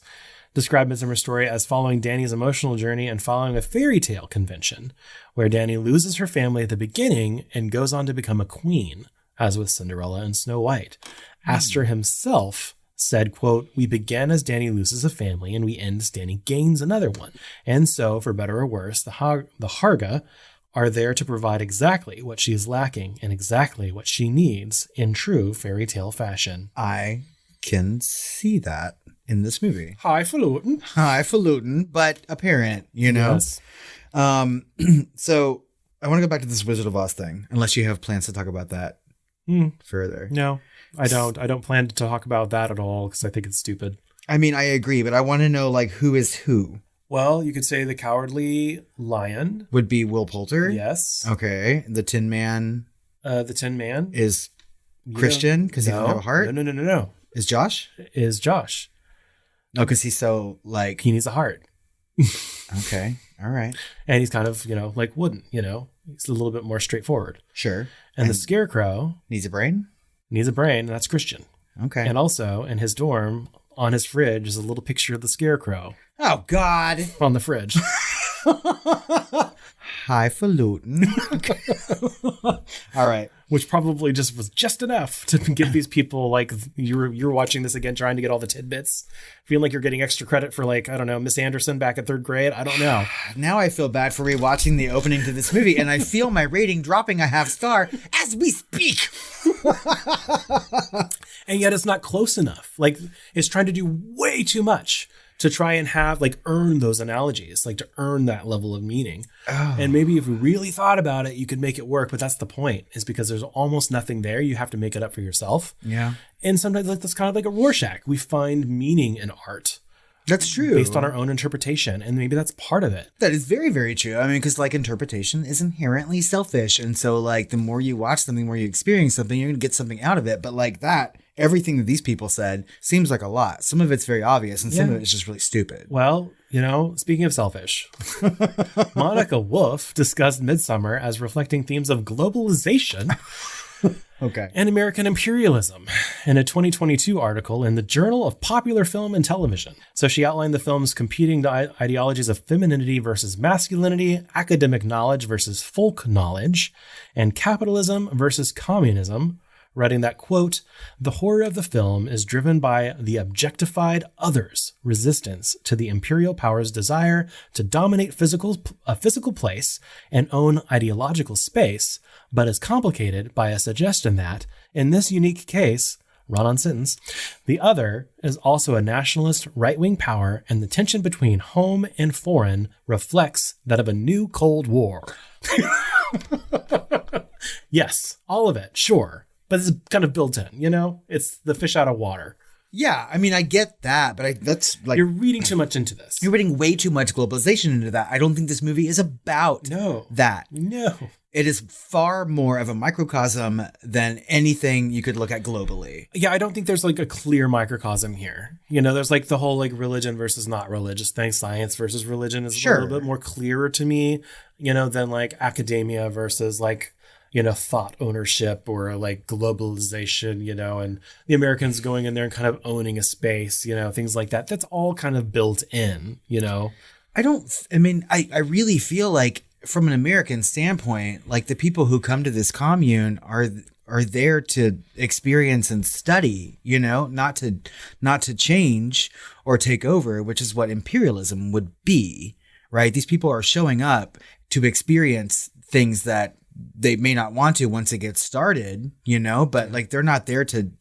described Midsummer Story as following Danny's emotional journey and following a fairy tale convention, where Danny loses her family at the beginning and goes on to become a queen, as with Cinderella and Snow White. Aster himself said, quote, we begin as Danny loses a family and we end as Danny gains another one. And so, for better or worse, the Harga are there to provide exactly what she is lacking and exactly what she needs in true fairy tale fashion. I can see that in this movie. Highfalutin, but apparent, you know? Yes. So I want to go back to this Wizard of Oz thing, unless you have plans to talk about that further. No, I don't. I don't plan to talk about that at all because I think it's stupid. I mean, I agree, but I want to know, like, who is who? Well, you could say the Cowardly Lion would be Will Poulter. Yes. Okay. The Tin Man. The Tin Man is Christian because he doesn't have a heart. No. Is Josh? No, because he's so like he needs a heart. Okay. All right. And he's kind of, like wooden, he's a little bit more straightforward. Sure. And the Scarecrow needs a brain? Needs a brain, and that's Christian. Okay. And also in his dorm, on his fridge, is a little picture of the Scarecrow. Oh, God. On the fridge. Highfalutin. All right. Which probably was just enough to give these people, like, you're watching this again, trying to get all the tidbits. Feeling like you're getting extra credit for, like, I don't know, Miss Anderson back in 3rd grade. I don't know. Now I feel bad for rewatching the opening to this movie, and I feel my rating dropping a half star as we speak. And yet it's not close enough. Like, it's trying to do way too much to try and have, like, earn those analogies, like to earn that level of meaning. Oh. And maybe if you really thought about it, you could make it work. But that's the point, is because there's almost nothing there. You have to make it up for yourself. Yeah. And sometimes that's kind of like a Rorschach. We find meaning in art. That's true. Based on our own interpretation. And maybe that's part of it. That is very, very true. I mean, because like interpretation is inherently selfish. And so like the more you watch something, the more you experience something, you're going to get something out of it. But like that, everything that these people said seems like a lot. Some of it's very obvious and some of it's just really stupid. Well, speaking of selfish, Monica Wolf discussed Midsommar as reflecting themes of globalization. Okay. And American imperialism in a 2022 article in the Journal of Popular Film and Television. So she outlined the film's competing ideologies of femininity versus masculinity, academic knowledge versus folk knowledge, and capitalism versus communism, writing that, quote, "The horror of the film is driven by the objectified other's resistance to the imperial power's desire to dominate a physical place and own ideological space, but is complicated by a suggestion that, in this unique case, run-on sentence, the other is also a nationalist right-wing power, and the tension between home and foreign reflects that of a new Cold War." Yes, all of it, sure. But it's kind of built in, It's the fish out of water. Yeah, I mean, I get that, but that's like... You're reading too much into this. You're reading way too much globalization into that. I don't think this movie is about that. No. It is far more of a microcosm than anything you could look at globally. Yeah, I don't think there's like a clear microcosm here. There's like the whole like religion versus not religious thing. Science versus religion is a little bit more clearer to me, than like academia versus like, thought ownership or like globalization, and the Americans going in there and kind of owning a space, things like that. That's all kind of built in, I really feel like from an American standpoint, like the people who come to this commune are there to experience and study, not to change or take over, which is what imperialism would be, right? These people are showing up to experience things that they may not want to once it gets started, but like they're not there to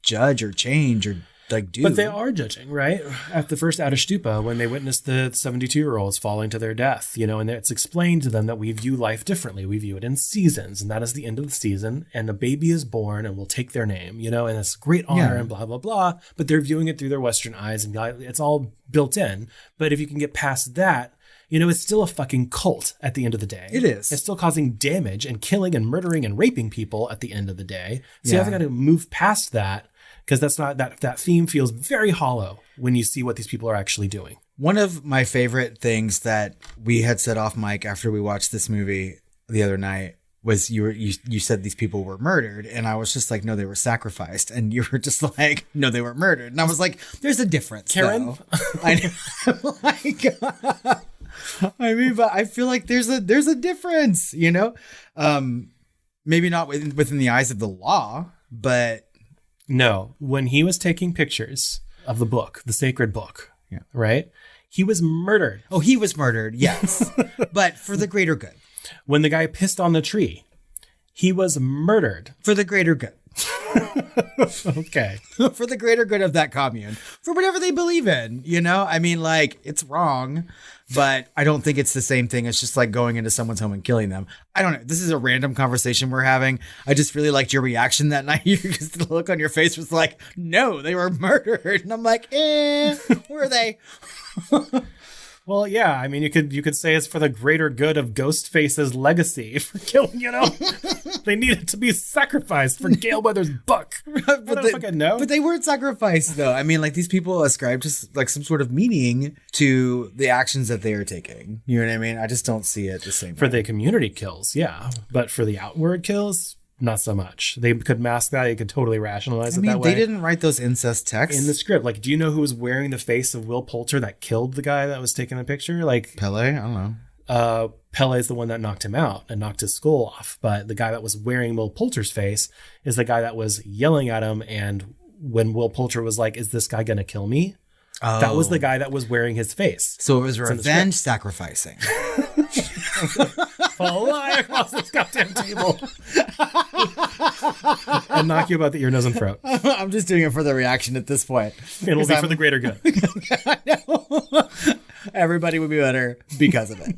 judge or change or like do. But they are judging, right? At the first Stupa, when they witnessed the 72-year-olds falling to their death, and it's explained to them that we view life differently. We view it in seasons, and that is the end of the season, and a baby is born and will take their name, and it's great honor and blah, blah, blah. But they're viewing it through their Western eyes, and it's all built in. But if you can get past that, it's still a fucking cult at the end of the day. It is. It's still causing damage and killing and murdering and raping people at the end of the day. So you have got to move past that, because that's not that theme feels very hollow when you see what these people are actually doing. One of my favorite things that we had said off mic after we watched this movie the other night was you said these people were murdered, and I was just like, no, they were sacrificed, and you were just like, no, they were murdered, and I was like, there's a difference, Karen. I know. But I feel like there's a difference, maybe not within the eyes of the law, but no, when he was taking pictures of the book, the sacred book, right? He was murdered. Oh, he was murdered. Yes. But for the greater good. When the guy pissed on the tree, he was murdered. For the greater good. Okay. For the greater good of that commune. For whatever they believe in, it's wrong, but I don't think it's the same thing as just like going into someone's home and killing them. I don't know. This is a random conversation we're having. I just really liked your reaction that night. Because the look on your face was like, no, they were murdered. And I'm like, were they? Well, yeah, I mean, you could say it's for the greater good of Ghostface's legacy for killing, they needed to be sacrificed for Gale Weathers' book. I don't fucking know. But they weren't sacrificed, though. I mean, like, these people ascribe to, like, some sort of meaning to the actions that they are taking. You know what I mean? I just don't see it the same For way. the community kills, yeah. But for the outward kills, not so much. They could mask that. They could totally rationalize it that way. They didn't write those incest texts. In the script, like, do you know who was wearing the face of Will Poulter that killed the guy that was taking the picture? Like Pele? I don't know. Pele's the one that knocked him out and knocked his skull off. But the guy that was wearing Will Poulter's face is the guy that was yelling at him. And when Will Poulter was like, "Is this guy going to kill me?" Oh. That was the guy that was wearing his face. So it was revenge sacrificing. Fly across this goddamn table and knock you about the ear, nose, and throat. I'm just doing it for the reaction at this point. It'll be for the greater good. Everybody would be better because of it.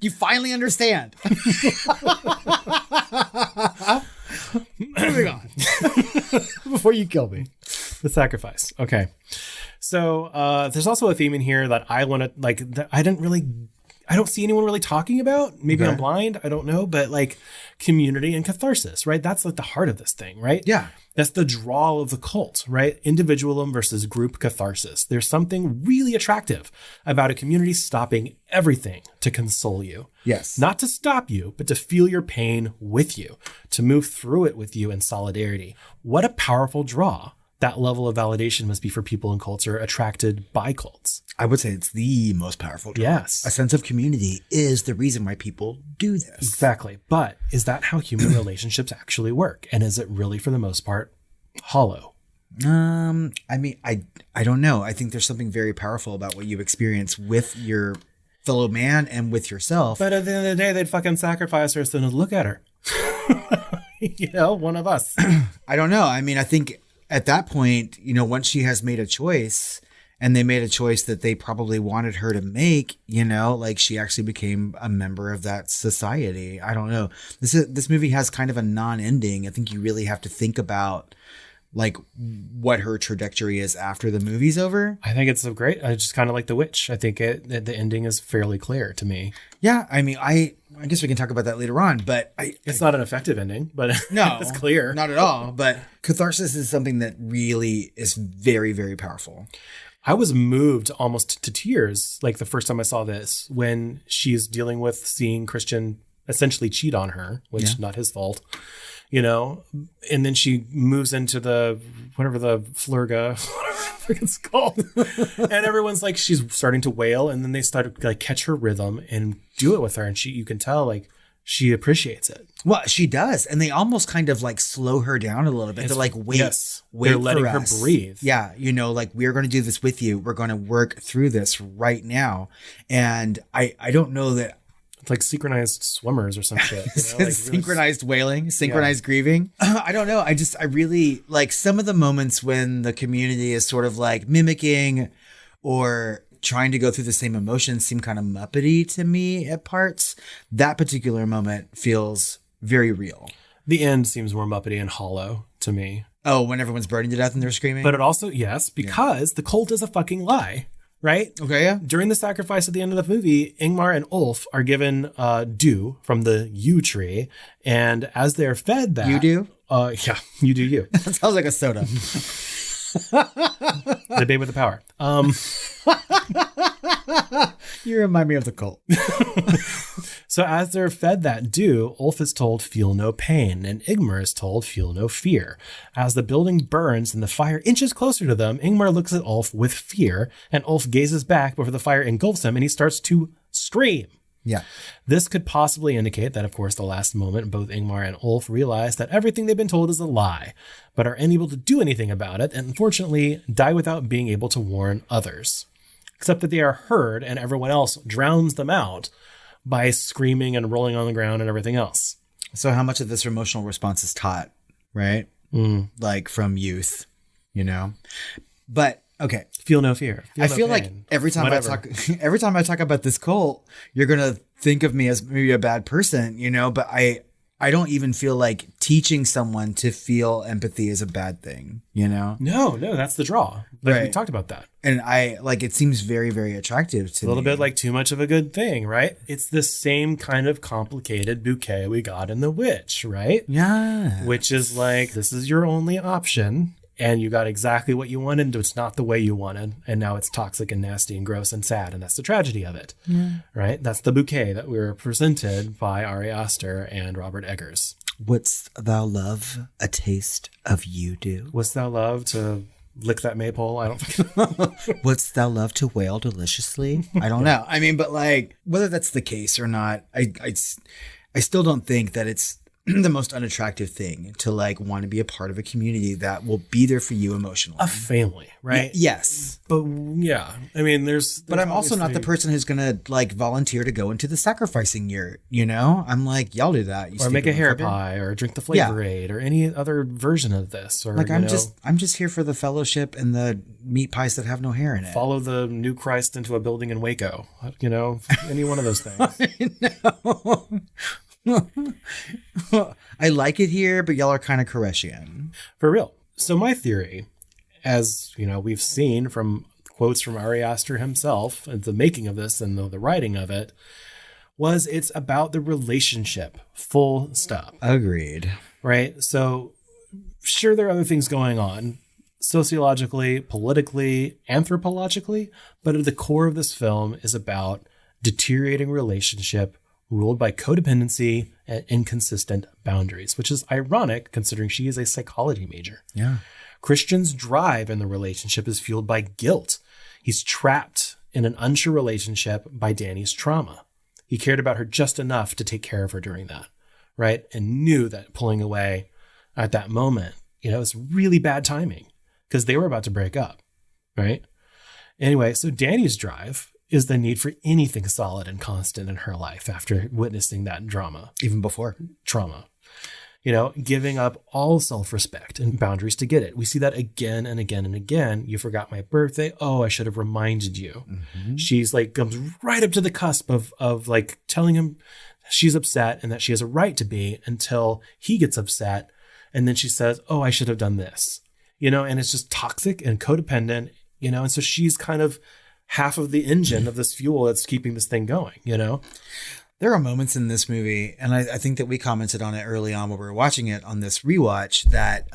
You finally understand. Moving on. Before you kill me. The sacrifice. Okay. So there's also a theme in here that I want to, like, I don't see anyone really talking about. Maybe I'm blind. I don't know. But like community and catharsis, right? That's like the heart of this thing, right? Yeah. That's the draw of the cult, right? Individualism versus group catharsis. There's something really attractive about a community stopping everything to console you. Yes. Not to stop you, but to feel your pain with you, to move through it with you in solidarity. What a powerful draw that level of validation must be for people in cults or attracted by cults. I would say it's the most powerful draw. Yes. A sense of community is the reaon why people do this. Exactly. But is that how human relationships actually work? And is it really, for the most part, hollow? I mean, I don't know. I think there's something very powerful about what you experience with your fellow man and with yourself. But at the end of the day, they'd fucking sacrifice her so to look at her. One of us. I don't know. I mean, I think at that point, once she has made a choice and they made a choice that they probably wanted her to make, like she actually became a member of that society. I don't know. This movie has kind of a non-ending. I think you really have to think about like what her trajectory is after the movie's over. I think it's so great. I just kind of like The Witch. I think the ending is fairly clear to me. Yeah. I mean, I guess we can talk about that later on, but it's not an effective ending, but no, it's clear. Not at all. But catharsis is something that really is very, very powerful. I was moved almost to tears, like the first time I saw this, when she's dealing with seeing Christian essentially cheat on her, which not his fault, and then she moves into the flurga, whatever it's called, and everyone's like, she's starting to wail, and then they start to like catch her rhythm and do it with her, and you can tell like she appreciates it. Well, she does, and they almost kind of like slow her down a little bit. They're like, wait, they're letting her breathe. Yeah, like we're going to do this with you. We're going to work through this right now, and I don't know that. It's like synchronized swimmers or some shit. Like synchronized wailing, synchronized grieving. I don't know. I really like some of the moments when the community is sort of like mimicking or trying to go through the same emotions seem kind of Muppety to me at parts. That particular moment feels very real. The end seems more Muppety and hollow to me. Oh, when everyone's burning to death and they're screaming? But it also, yes, because the cult is a fucking lie. Right? Okay, yeah. During the sacrifice at the end of the movie, Ingmar and Ulf are given dew from the yew tree. And as they're fed that... You do? Yeah, you do you. That sounds like a soda. The babe with the power. You remind me of the cult. So as they're fed that dew, Ulf is told, feel no pain, and Ingmar is told, feel no fear. As the building burns and the fire inches closer to them, Ingmar looks at Ulf with fear, and Ulf gazes back before the fire engulfs him, and he starts to scream. Yeah. This could possibly indicate that, of course, the last moment, both Ingmar and Ulf realize that everything they've been told is a lie, but are unable to do anything about it, and unfortunately die without being able to warn others. Except that they are heard, and everyone else drowns them out by screaming and rolling on the ground and everything else. So how much of this emotional response is taught, right? Like from youth, But okay, feel no fear. I feel like every time I talk about this cult, you're gonna think of me as maybe a bad person, But I I don't even feel like teaching someone to feel empathy is a bad thing, you know? No, that's the draw. Like, Right. we talked about that. And it seems very, very attractive to A little me. bit like too much of a good thing, right? It's the same kind of complicated bouquet we got in The Witch, right? Yeah. Which is like, this is your only option. And you got exactly what you wanted, and it's not the way you wanted. And now it's toxic and nasty and gross and sad. And that's the tragedy of it, right? That's the bouquet that we were presented by Ari Aster and Robert Eggers. Wouldst thou love a taste of you do? Wouldst thou love to lick that maypole? I don't think. Wouldst thou love to wail deliciously? I don't know. I mean, but like, whether that's the case or not, I still don't think that it's the most unattractive thing to like want to be a part of a community that will be there for you emotionally. A family, right? Yes. But yeah, I mean, but I'm also not the person who's going to like volunteer to go into the sacrificing year, you know? I'm like, y'all do that. You or make a stupid hair motherfucker. pie or drink the Flavor Aid or any other version of this. Or Like, I'm just here for the fellowship and the meat pies that have no hair in it. follow the new Christ into a building in Waco, you know, any one of those things. I like it here, but y'all are kind of Koreshian. For real. So my theory, as you know, we've seen from quotes from Ari Aster himself and the making of this and the writing of it, was it's about the relationship, full stop. Agreed. Right? So sure, there are other things going on sociologically, politically, anthropologically, but at the core of this film is about deteriorating relationship ruled by codependency and inconsistent boundaries, which is ironic considering she is a psychology major. Yeah. Christian's drive in the relationship is fueled by guilt. He's trapped in an unsure relationship by Danny's trauma. He cared about her just enough to take care of her during that, right? And knew that pulling away at that moment, you know, it's really bad timing because they were about to break up, right? Anyway, so Danny's drive is the need for anything solid and constant in her life after witnessing that drama. Even before. Trauma. You know, giving up all self-respect and boundaries to get it. We see that again and again and again. You forgot my birthday. Oh, I should have reminded you. Mm-hmm. She's like, comes right up to the cusp of like telling him she's upset and that she has a right to be until he gets upset. And then she says, oh, I should have done this. You know, and it's just toxic and codependent, you know, and so she's kind of half of the engine of this fuel that's keeping this thing going, you know? There are moments in this movie, and I think that we commented on it early on when we were watching it on this rewatch, that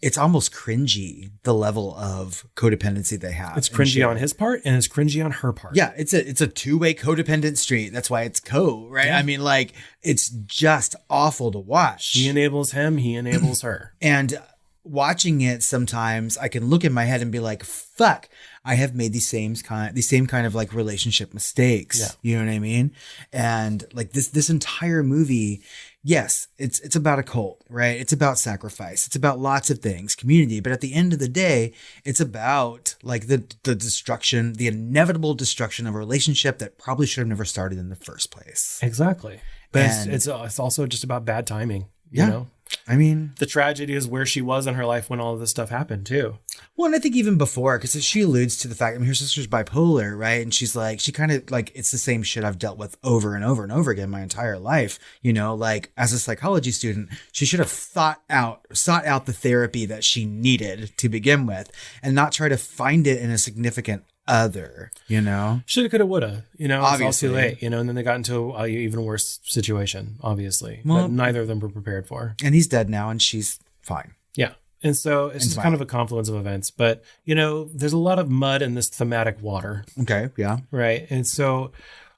it's almost cringy, the level of codependency they have. It's cringy on his part and it's cringy on her part. Yeah, it's a two-way codependent street. That's why it's right? Yeah. I mean, like, it's just awful to watch. She enables him, he enables her. And watching it sometimes, I can look in my head and be like, fuck, I have made these same kind of like relationship mistakes. Yeah. You know what I mean? And like this entire movie, yes, it's about a cult, right? It's about sacrifice. It's about lots of things, community. But at the end of the day, it's about like the destruction, the inevitable destruction of a relationship that probably should have never started in the first place. Exactly. But it's also just about bad timing. Yeah. You know? I mean, the tragedy is where she was in her life when all of this stuff happened too. Well, and I think even before, because she alludes to the fact, I mean, her sister's bipolar, right? And she's like, she kind of like, it's the same shit I've dealt with over and over and over again my entire life. You know, like as a psychology student, she should have sought out the therapy that she needed to begin with and not try to find it in a significant other, you know? Shoulda, coulda, woulda, you know, Obviously. it's all too late, you know, and then they got into an even worse situation, obviously, well, that neither of them were prepared for. And he's dead now and she's fine. Yeah. And so it's just kind of a confluence of events, but you know, there's a lot of mud in this thematic water. Okay. Yeah. Right. And so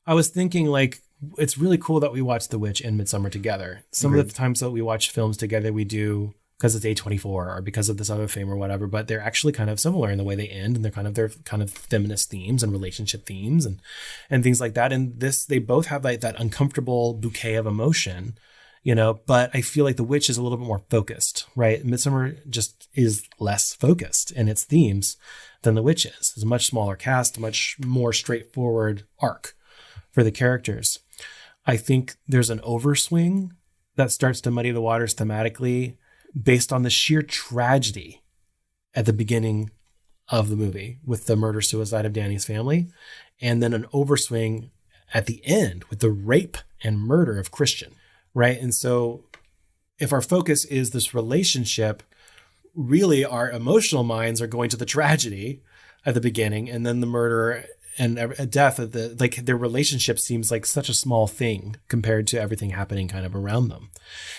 I was thinking like, it's really cool that we watch The Witch and Midsommar together. Some of the times that we watch films together, we do because it's A24 or because of this other thing or whatever, but they're actually kind of similar in the way they end, and they're kind of feminist themes and relationship themes and things like that. And this, they both have like that uncomfortable bouquet of emotion, you know, but I feel like The Witch is a little bit more focused, right? Midsommar just is less focused in its themes than The Witch is. It's a much smaller cast, much more straightforward arc for the characters. I think there's an overswing that starts to muddy the waters thematically based on the sheer tragedy at the beginning of the movie with the murder-suicide of Danny's family, and then an overswing at the end with the rape and murder of Christian, right? And so if our focus is this relationship, really our emotional minds are going to the tragedy at the beginning, and then the murder and death of their relationship seems like such a small thing compared to everything happening kind of around them.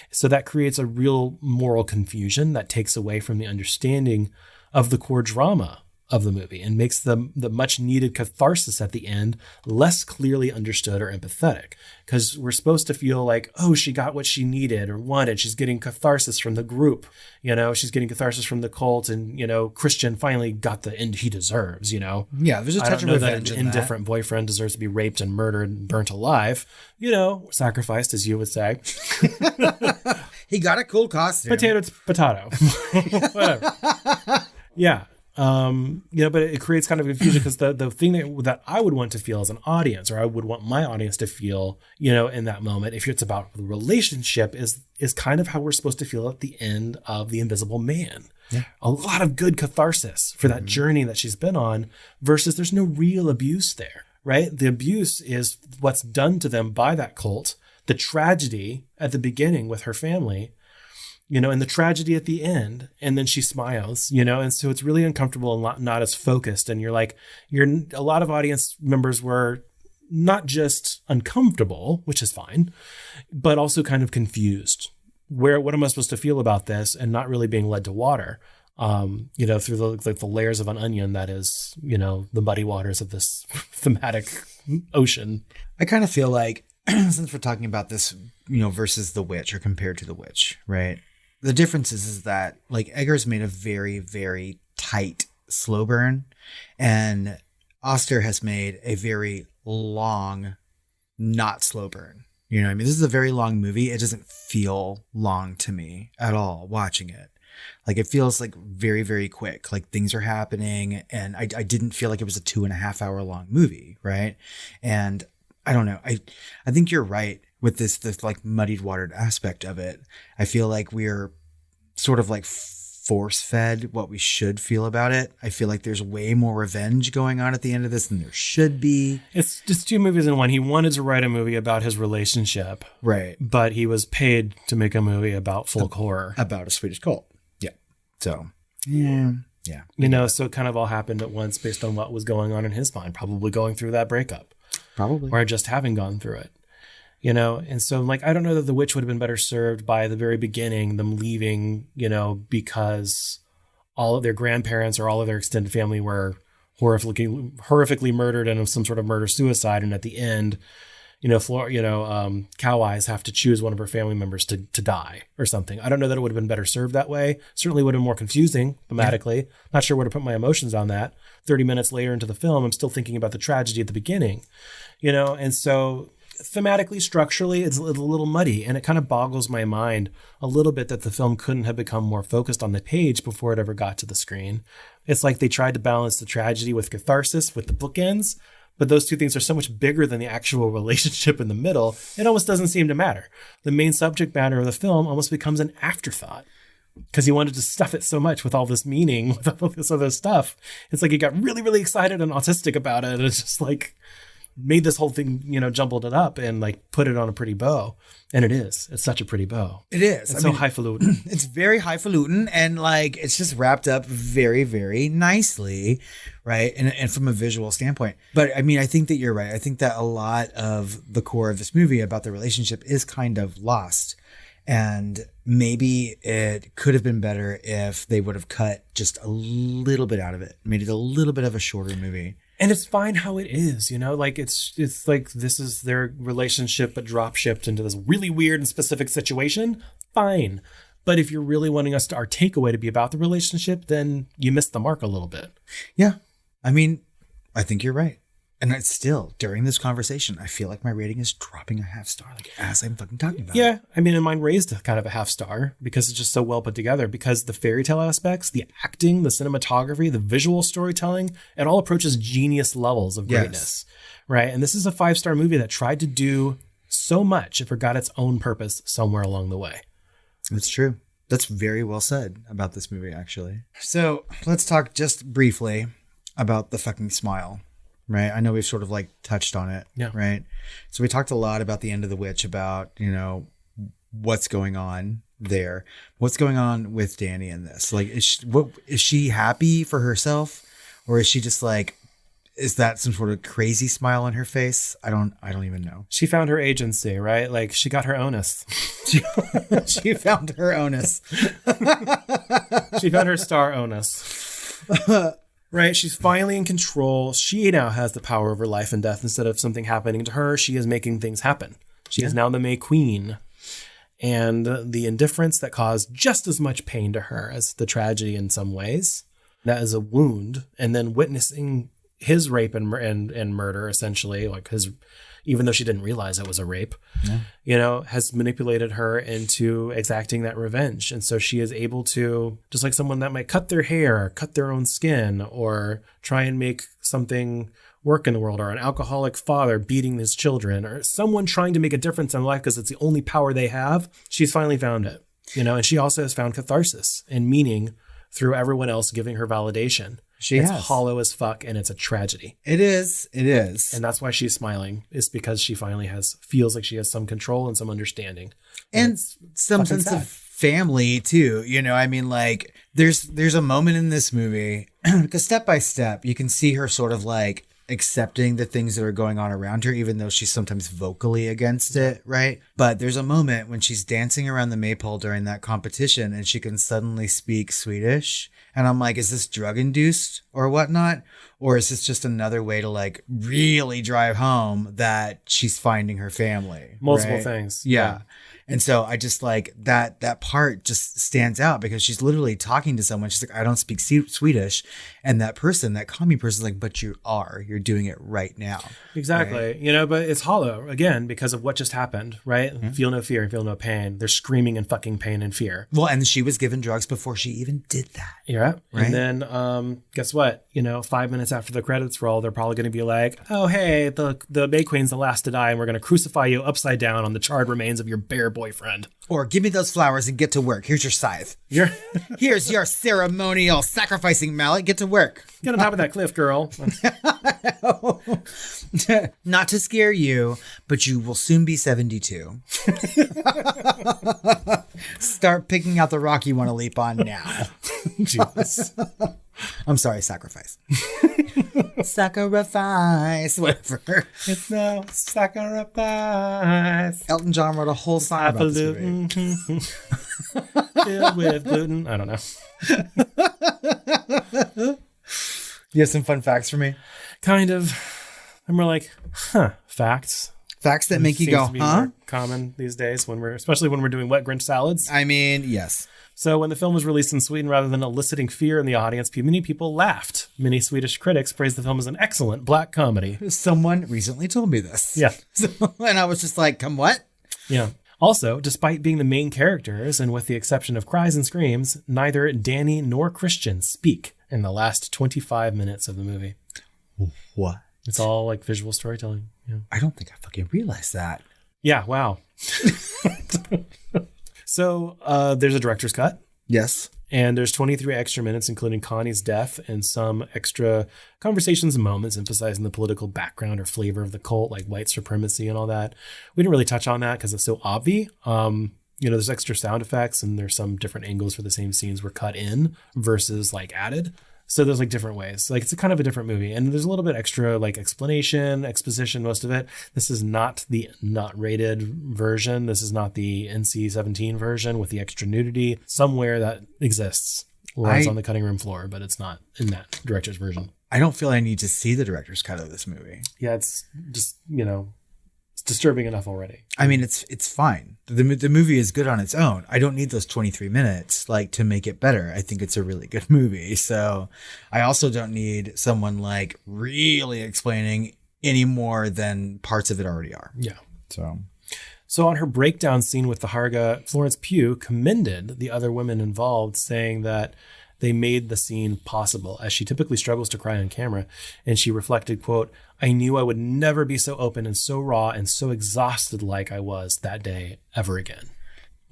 So that creates a real moral confusion that takes away from the understanding of the core drama of the movie and makes the much needed catharsis at the end less clearly understood or empathetic, because we're supposed to feel like, oh, she got what she needed or wanted. She's getting catharsis from the group, she's getting catharsis from the cult, and, Christian finally got the end he deserves, Yeah, there's a touch of revenge that in that. indifferent boyfriend deserves to be raped and murdered and burnt alive, sacrificed, as you would say. He got a cool costume. Potato. Whatever. Yeah. But it creates kind of confusion because the thing that I would want to feel as an audience, or I would want my audience to feel, in that moment, if it's about the relationship, is kind of how we're supposed to feel at the end of The Invisible Man. Yeah. A lot of good catharsis for that journey that she's been on, versus there's no real abuse there, right? The abuse is what's done to them by that cult, the tragedy at the beginning with her family, and the tragedy at the end, and then she smiles, and so it's really uncomfortable and not as focused. And a lot of audience members were not just uncomfortable, which is fine, but also kind of confused. What am I supposed to feel about this? And not really being led to water, through the layers of an onion that is, the muddy waters of this thematic ocean. I kind of feel like, since we're talking about this, versus The Witch or compared to The Witch, right? The difference is that Eggers made a very, very tight slow burn, and Aster has made a very long, not slow burn. This is a very long movie. It doesn't feel long to me at all watching it. It feels very, very quick. Things are happening, and I didn't feel like it was a 2.5 hour long movie. Right. And I don't know. I think you're right with this muddied watered aspect of it. I feel like we're sort of force fed what we should feel about it. I feel like there's way more revenge going on at the end of this than there should be. It's just two movies in one. He wanted to write a movie about his relationship. Right. But he was paid to make a movie about folk horror. About a Swedish cult. Yeah. So, yeah. Yeah. So it kind of all happened at once based on what was going on in his mind, probably going through that breakup. Probably. Or just having gone through it. And so I don't know that The Witch would have been better served by the very beginning, them leaving, because all of their grandparents or all of their extended family were horrifically murdered in some sort of murder-suicide. And at the end, Cow Eyes have to choose one of her family members to die or something. I don't know that it would have been better served that way. Certainly would have been more confusing thematically. Yeah. Not sure where to put my emotions on that. 30 minutes later into the film, I'm still thinking about the tragedy at the beginning, and so thematically, structurally, it's a little muddy, and it kind of boggles my mind a little bit that the film couldn't have become more focused on the page before it ever got to the screen. It's like they tried to balance the tragedy with catharsis with the bookends, but those two things are so much bigger than the actual relationship in the middle, it almost doesn't seem to matter. The main subject matter of the film almost becomes an afterthought because he wanted to stuff it so much with all this meaning, with all this other stuff. It's like he got really, really excited and autistic about it. It's just made this whole thing, jumbled it up and put it on a pretty bow. And it's such a pretty bow. It is. It's so highfalutin. It's very highfalutin, and it's just wrapped up very, very nicely. Right. And from a visual standpoint. But I think that you're right. I think that a lot of the core of this movie about the relationship is kind of lost. And maybe it could have been better if they would have cut just a little bit out of it, made it a little bit of a shorter movie. And it's fine how it is, it's like this is their relationship, but drop shipped into this really weird and specific situation. Fine. But if you're really wanting our takeaway to be about the relationship, then you missed the mark a little bit. Yeah. I think you're right. And it's still, during this conversation, I feel like my rating is dropping a half star, as I'm fucking talking about. Yeah. And mine raised kind of a half star because it's just so well put together, because the fairy tale aspects, the acting, the cinematography, the visual storytelling, it all approaches genius levels of greatness. Yes. Right. And this is a 5-star movie that tried to do so much and forgot its own purpose somewhere along the way. That's true. That's very well said about this movie, actually. So let's talk just briefly about the fucking smile. Right. I know we've sort of touched on it. Yeah. Right. So we talked a lot about the end of The Witch, about, what's going on there. What's going on with Danny in this? Like, is she happy for herself, or is she just like, is that some sort of crazy smile on her face? I don't even know. She found her agency, right? Like, she got her onus. She found her onus. She found her star onus. Right? She's finally in control. She now has the power over life and death. Instead of something happening to her, she is making things happen. She is now the May Queen. And the indifference that caused just as much pain to her as the tragedy in some ways, that is a wound. And then witnessing his rape and murder, essentially, like even though she didn't realize it was a rape, has manipulated her into exacting that revenge. And so she is able to, just like someone that might cut their hair, cut their own skin, or try and make something work in the world, or an alcoholic father beating his children, or someone trying to make a difference in life because it's the only power they have. She's finally found it, and she also has found catharsis and meaning through everyone else giving her validation. It's hollow as fuck, and it's a tragedy. It is. And that's why she's smiling, is because she finally feels like she has some control and some understanding. And some sense of family too. I mean, like there's a moment in this movie because step by step, you can see her sort of like accepting the things that are going on around her, even though she's sometimes vocally against it, right? But there's a moment when she's dancing around the maypole during that competition and she can suddenly speak Swedish. And I'm like, is this drug induced or whatnot? Or is this just another way to like really drive home that she's finding her family? Multiple right? things. Yeah. And so I just like that part just stands out because she's literally talking to someone. She's like, I don't speak Swedish. And that commie person is like, but you're doing it right now. Exactly. Right? But it's hollow again because of what just happened, right? Mm-hmm. Feel no fear and feel no pain. They're screaming in fucking pain and fear. Well, and she was given drugs before she even did that. Yeah. Right? And then guess what? 5 minutes after the credits roll, they're probably going to be like, oh, hey, the May Queen's the last to die, and we're going to crucify you upside down on the charred remains of your bear boyfriend. Or give me those flowers and get to work. Here's your scythe. Here's your ceremonial sacrificing mallet. Get to work. Get on top of that cliff, girl. Not to scare you, but you will soon be 72. Start picking out the rock you want to leap on now. Jesus. I'm sorry, sacrifice. Sacrifice, whatever. It's no sacrifice. Elton John wrote a whole song about this movie. Filled with gluten. I don't know. You have some fun facts for me? Kind of. And we're like, facts. Facts that make you go, huh? Common these days, especially when we're doing wet Grinch salads. I mean, yes. So when the film was released in Sweden, rather than eliciting fear in the audience, many people laughed. Many Swedish critics praised the film as an excellent black comedy. Someone recently told me this. Yeah. And I was just like, come what? Yeah. Also, despite being the main characters, and with the exception of cries and screams, neither Danny nor Christian speak in the last 25 minutes of the movie. What? It's all like visual storytelling. Yeah. I don't think I fucking realized that. Yeah, wow. So there's a director's cut. Yes. And there's 23 extra minutes, including Connie's death and some extra conversations and moments emphasizing the political background or flavor of the cult, like white supremacy and all that. We didn't really touch on that because it's so obvious. There's extra sound effects and there's some different angles for the same scenes were cut in versus like added. So there's like different ways. Like it's kind of a different movie. And there's a little bit extra like exposition, most of it. This is not the not rated version. This is not the NC-17 version with the extra nudity. Somewhere that exists. Or it's on the cutting room floor, but it's not in that director's version. I don't feel I need to see the director's cut of this movie. Yeah, it's just, it's disturbing enough already. I mean, it's fine. The movie is good on its own. I don't need those 23 minutes like to make it better. I think it's a really good movie. So I also don't need someone like really explaining any more than parts of it already are. Yeah. So on her breakdown scene with the Harga, Florence Pugh commended the other women involved, saying that they made the scene possible, as she typically struggles to cry on camera. And she reflected, quote, I knew I would never be so open and so raw and so exhausted like I was that day ever again.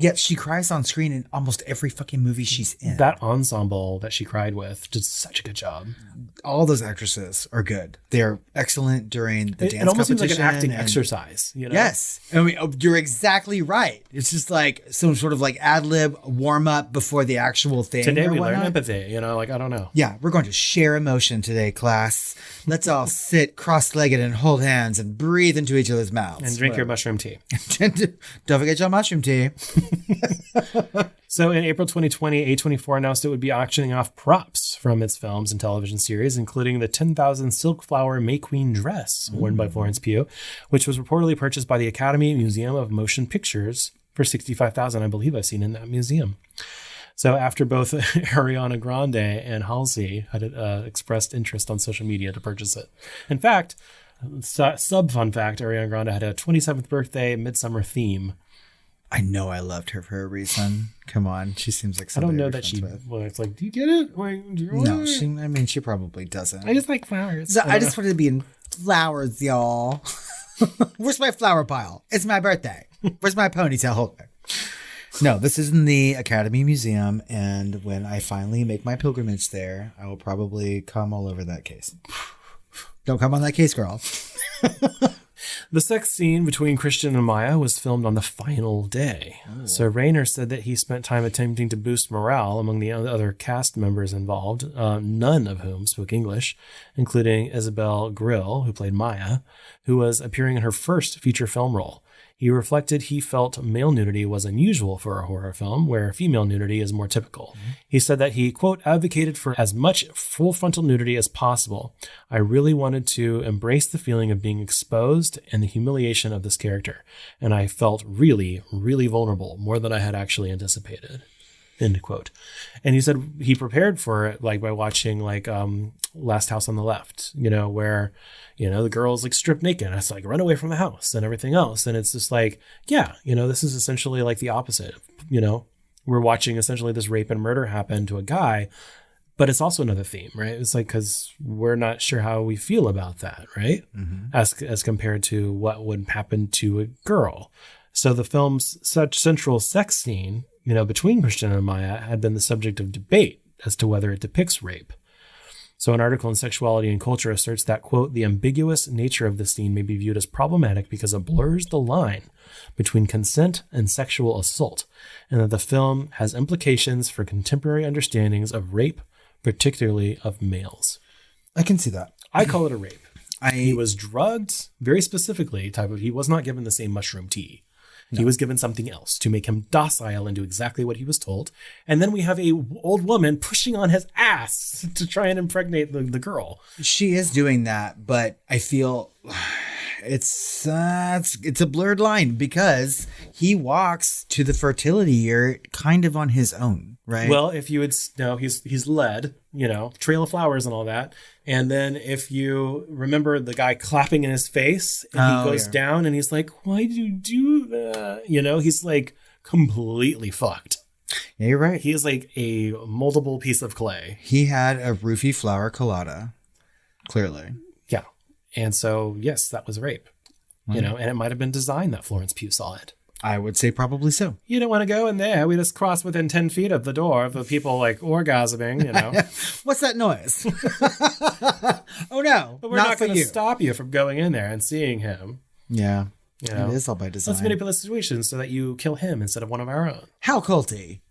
Yet she cries on screen in almost every fucking movie she's in. That ensemble that she cried with did such a good job. All those actresses are good. They're excellent during the dance competition. It almost seems like an acting exercise. You know? Yes. I mean, you're exactly right. It's just like some sort of like ad lib warm up before the actual thing. Today we learn empathy. You know, like, I don't know. Yeah, we're going to share emotion today, class. Let's all sit cross-legged and hold hands and breathe into each other's mouths. And drink your mushroom tea. Don't forget your mushroom tea. So in April 2020, A24 announced it would be auctioning off props from its films and television series, including the 10,000 silk flower May Queen dress worn by Florence Pugh, which was reportedly purchased by the Academy Museum of Motion Pictures for $65,000. I believe I've seen in that museum. So after both Ariana Grande and Halsey had expressed interest on social media to purchase it. In fact, sub-fun fact, Ariana Grande had a 27th birthday midsummer theme. I know I loved her for a reason. Come on. She seems like somebody I don't know that she... Well, it's like, do you get it? Like, do you no, she probably doesn't. I just like flowers. So I just wanted to be in flowers, y'all. Where's my flower pile? It's my birthday. Where's my ponytail holder? No, this is in the Academy Museum, and when I finally make my pilgrimage there, I will probably come all over that case. Don't come on that case, girl. The sex scene between Christian and Maya was filmed on the final day. Oh. So Reynor said that he spent time attempting to boost morale among the other cast members involved, none of whom spoke English, including Isabel Grill, who played Maya, who was appearing in her first feature film role. He reflected he felt male nudity was unusual for a horror film, where female nudity is more typical. Mm-hmm. He said that he, quote, advocated for as much full frontal nudity as possible. I really wanted to embrace the feeling of being exposed and the humiliation of this character. And I felt really, really vulnerable, more than I had actually anticipated. End quote. And he said he prepared for it, like by watching like Last House on the Left, you know, where, you know, the girl's like stripped naked and it's like run away from the house and everything else. And it's just like, yeah, you know, this is essentially like the opposite. You know, we're watching essentially this rape and murder happen to a guy, but it's also another theme, right? It's like, because we're not sure how we feel about that, right? Mm-hmm. As compared to what would happen to a girl. So the film's such central sex scene, you know, between Christian and Maya had been the subject of debate as to whether it depicts rape. So an article in Sexuality and Culture asserts that, quote, the ambiguous nature of the scene may be viewed as problematic because it blurs the line between consent and sexual assault, and that the film has implications for contemporary understandings of rape, particularly of males. I can see that. I call it a rape. He was drugged, very specifically, he was not given the same mushroom tea. No. He was given something else to make him docile and do exactly what he was told. And then we have a old woman pushing on his ass to try and impregnate the girl. She is doing that, but I feel it's a blurred line because he walks to the fertility year kind of on his own, right? Well, if you would know, he's led, you know, Trail of Flowers and all that. And then if you remember the guy clapping in his face and he goes down and he's like, why do you do that? You know, he's like completely fucked. Yeah, you're right. He is like a moldable piece of clay. He had a roofie flower colada, clearly. Yeah. And so, yes, that was rape, you know, and it might have been designed that Florence Pugh saw it. I would say probably so. You don't want to go in there. We just crossed within 10 feet of the door of the people like orgasming, you know. What's that noise? Oh, no. But we're not going to stop you from going in there and seeing him. Yeah. You know? It is all by design. Let's manipulate the situation so that you kill him instead of one of our own. How culty?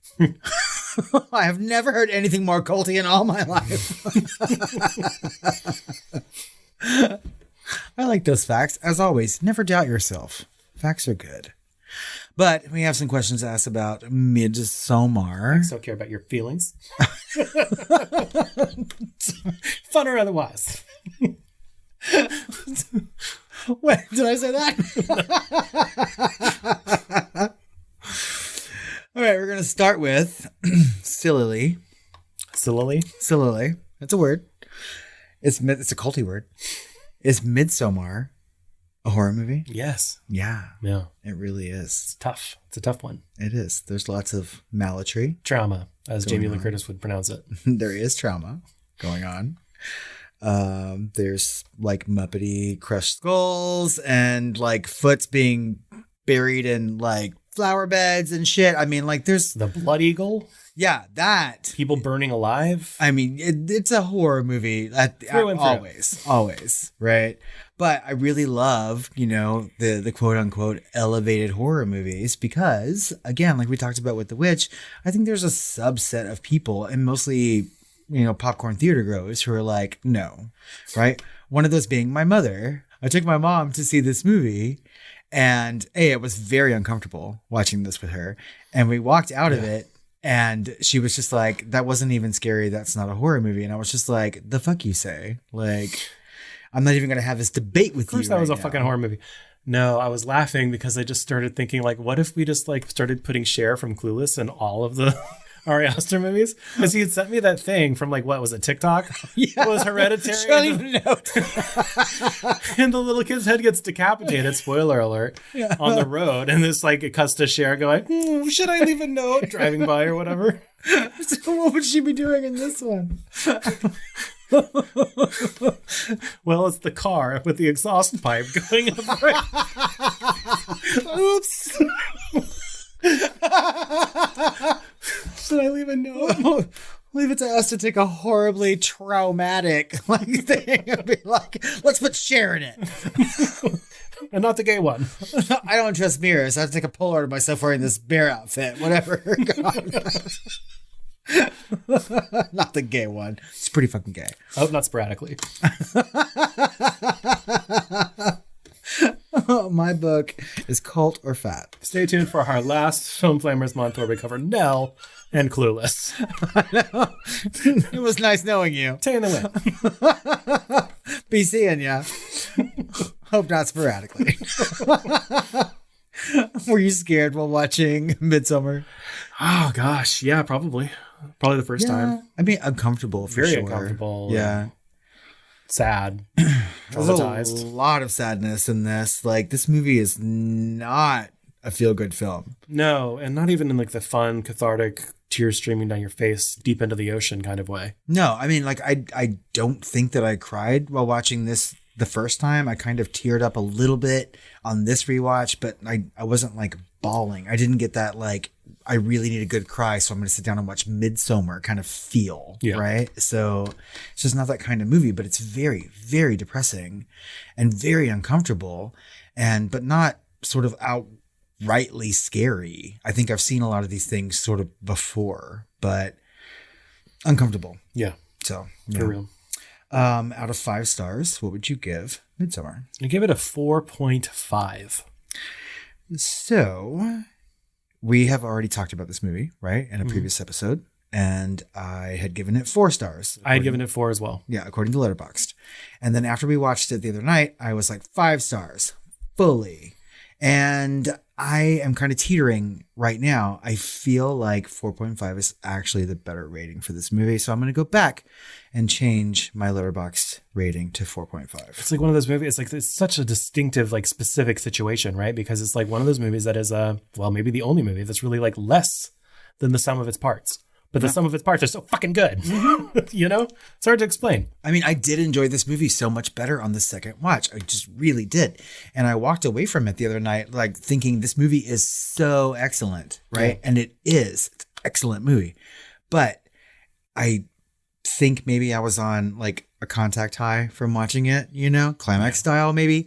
I have never heard anything more culty in all my life. I like those facts. As always, never doubt yourself. Facts are good. But we have some questions to ask about Midsommar. I still care about your feelings. Fun or otherwise. Wait, did I say that? All right, we're going to start with Sillily. Sillily. That's a word. It's a culty word. Is Midsommar a horror movie? Yes. Yeah. Yeah. It really is. It's tough. It's a tough one. It is. There's lots of malatry. Trauma, as Jamie Lee Curtis would pronounce it. There is trauma going on. There's like Muppety crushed skulls and like foots being buried in like flower beds and shit. I mean, like there's The Blood Eagle. yeah, that. People burning alive. I mean, it's a horror movie. Through and through. Always, right? But I really love, the quote unquote elevated horror movies because, again, like we talked about with The Witch, I think there's a subset of people, and mostly, popcorn theater goers who are like, no, right? One of those being my mother. I took my mom to see this movie, and it was very uncomfortable watching this with her. And we walked out of it. And she was just like, that wasn't even scary. That's not a horror movie. And I was just like, the fuck you say? Like, I'm not even going to have this debate with you. Of course, that was a fucking horror movie. No, I was laughing because I just started thinking, like, what if we just like started putting Cher from Clueless in all of the Ari Aster movies? Because he had sent me that thing from like, what was it, TikTok? Yeah. It was Hereditary. I don't even know. And the little kid's head gets decapitated, spoiler alert, on the road. And this like it cuts to Cher going, should I leave a note driving by or whatever? So what would she be doing in this one? Well, it's the car with the exhaust pipe going up. Right. Oops. Should I leave a note? Leave it to us to take a horribly traumatic thing and be like, let's put Cher in it. And not the gay one. I don't trust mirrors. I have to take a Polaroid of myself wearing this bear outfit. Whatever. Not the gay one. It's pretty fucking gay. Oh, not sporadically. My book is Cult or Fat. Stay tuned for our last Film Flamers month where we cover Nell and Clueless. It was nice knowing you. Taking the win. Be seeing ya. Hope not sporadically. Were you scared while watching Midsommar? Oh gosh, yeah, probably the first time. I mean, uncomfortable for Very sure. uncomfortable. Yeah. Sad. There's a lot of sadness in this. Like, this movie is not a feel-good film. No, and not even in like the fun, cathartic, tears streaming down your face, deep into the ocean kind of way. No, I mean, like, I don't think that I cried while watching this the first time. I kind of teared up a little bit on this rewatch, but I wasn't like bawling. I didn't get that like, I really need a good cry, so I'm going to sit down and watch Midsommar kind of feel, right? So it's just not that kind of movie, but it's very, very depressing and very uncomfortable, but not sort of outrightly scary. I think I've seen a lot of these things sort of before, but uncomfortable. Yeah. So, for real. Out of 5 stars, what would you give Midsommar? I give it a 4.5. So we have already talked about this movie, right? In a previous episode. And I had given it 4 stars. I had given it 4 as well. Yeah, according to Letterboxd. And then after we watched it the other night, I was like 5 stars fully. And I am kind of teetering right now. I feel like 4.5 is actually the better rating for this movie. So I'm going to go back and change my Letterboxd rating to 4.5. It's like one of those movies. It's like it's such a distinctive, like specific situation, right? Because it's like one of those movies that is maybe the only movie that's really like less than the sum of its parts. But the sum of its parts are so fucking good. You know? It's hard to explain. I mean, I did enjoy this movie so much better on the second watch. I just really did. And I walked away from it the other night, like thinking this movie is so excellent, right? Yeah. And it is. It's an excellent movie. But I think maybe I was on like a contact high from watching it, climax style maybe.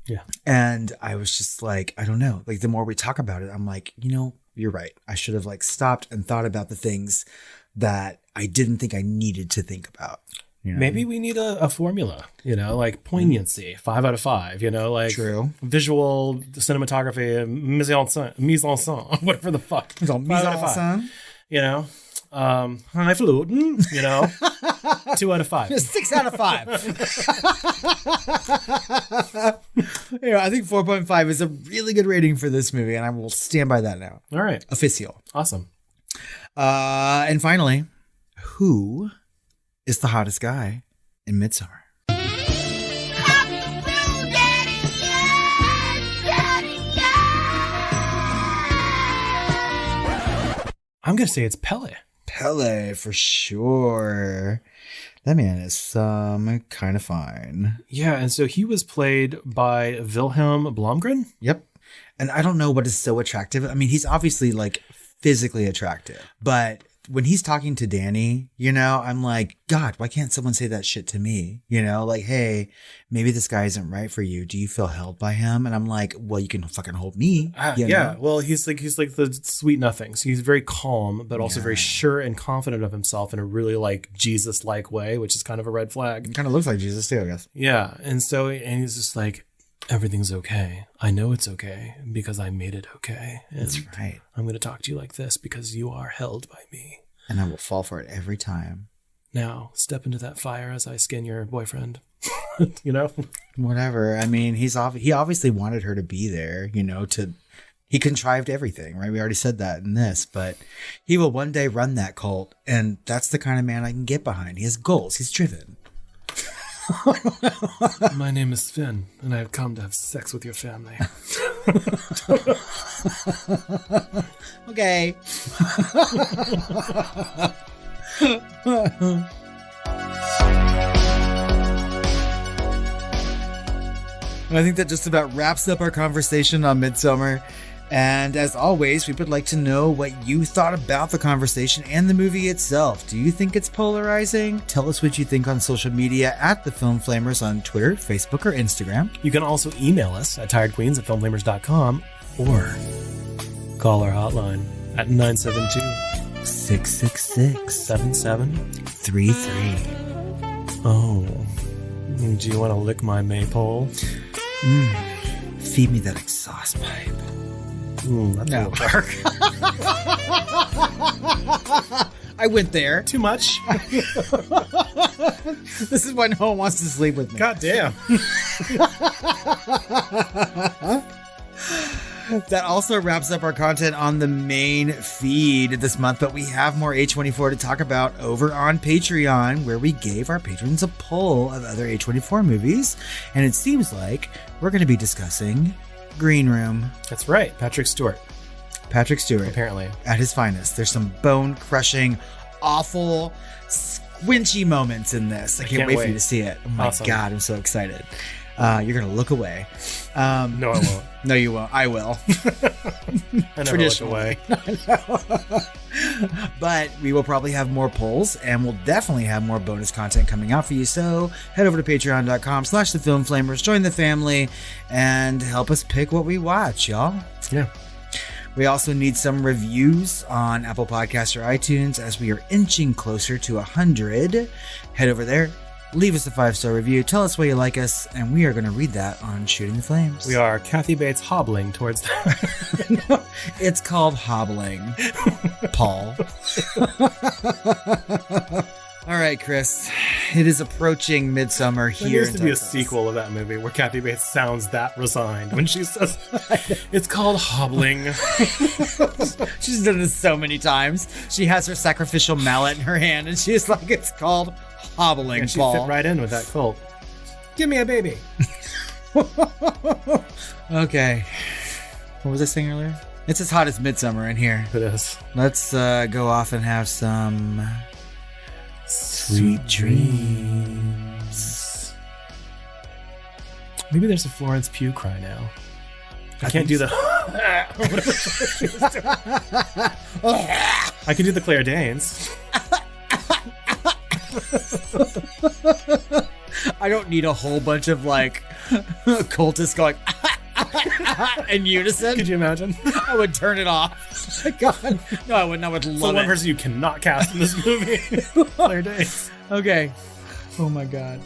Yeah. And I was just like, I don't know. Like the more we talk about it, I'm like, you're right. I should have like stopped and thought about the things that I didn't think I needed to think about. Maybe we need a formula, like poignancy, 5 out of 5, like true visual cinematography, mise en scène, whatever the fuck. Mise en scène. Highfalutin, 2 out of 5. 6 out of 5. I think 4.5 is a really good rating for this movie, and I will stand by that now. All right. Official. Awesome. And finally, who is the hottest guy in Midsommar? I'm going to say it's Pelle. Pelle, for sure. That man is kind of fine. Yeah, and so he was played by Vilhelm Blomgren. Yep. And I don't know what is so attractive. I mean, he's obviously like physically attractive, but when he's talking to Danny, you know, I'm like, God, why can't someone say that shit to me? You know, like, hey, maybe this guy isn't right for you. Do you feel held by him? And I'm like, well, you can fucking hold me. Yeah. know? Well, he's like the sweet nothing. So he's very calm, but also very sure and confident of himself in a really like Jesus-like way, which is kind of a red flag. It kind of looks like Jesus too, I guess. Yeah. And he's just like, everything's okay. I know it's okay because I made it okay. And that's right. I'm going to talk to you like this because you are held by me. And I will fall for it every time. Now, step into that fire as I skin your boyfriend. You know? Whatever. I mean, he obviously wanted her to be there, you know, he contrived everything, right? We already said that in this, but he will one day run that cult. And that's the kind of man I can get behind. He has goals. He's driven. My name is Finn, and I have come to have sex with your family. Okay. And I think that just about wraps up our conversation on Midsommar. And as always, we would like to know what you thought about the conversation and the movie itself. Do you think it's polarizing? Tell us what you think on social media at The Film Flamers on Twitter, Facebook, or Instagram. You can also email us at tiredqueens@filmflamers.com or call our hotline at 972-666-7733. Oh, do you want to lick my maypole? Feed me that exhaust pipe. That's a little dark. I went there. Too much. This is why no one wants to sleep with me. God damn. That also wraps up our content on the main feed this month, but we have more A24 to talk about over on Patreon, where we gave our patrons a poll of other A24 movies, and it seems like we're going to be discussing Green Room. That's right. Patrick Stewart. Apparently. At his finest. There's some bone-crushing, awful, squinchy moments in this. I can't wait for you to see it. Oh my God, I'm so excited. You're going to look away. No, I won't. No, you won't. I will. I never look away. But we will probably have more polls, and we'll definitely have more bonus content coming out for you. So head over to patreon.com/thefilmflamers, join the family, and help us pick what we watch, y'all. Yeah. We also need some reviews on Apple Podcasts or iTunes as we are inching closer to 100. Head over there. Leave us a 5-star review. Tell us why you like us, and we are going to read that on Shooting the Flames. We are Kathy Bates hobbling towards that. No, it's called hobbling, Paul. All right, Chris. It is approaching Midsummer here. There needs to be a sequel of that movie where Kathy Bates sounds that resigned when she says, it's called hobbling. She's done this so many times. She has her sacrificial mallet in her hand, and she's like, it's called hobbling, she Paul. fit right in with that cult. Give me a baby. Okay. What was I saying earlier? It's as hot as Midsummer in here. It is. Let's go off and have some sweet dreams. Maybe there's a Florence Pugh cry now. I can't do the... I can do the Claire Danes. I don't need a whole bunch of like cultists going in unison. Could you imagine? I would turn it off. God. No, I wouldn't. I would love the one person you cannot cast in this movie. Claire Danes. Okay. Oh my God.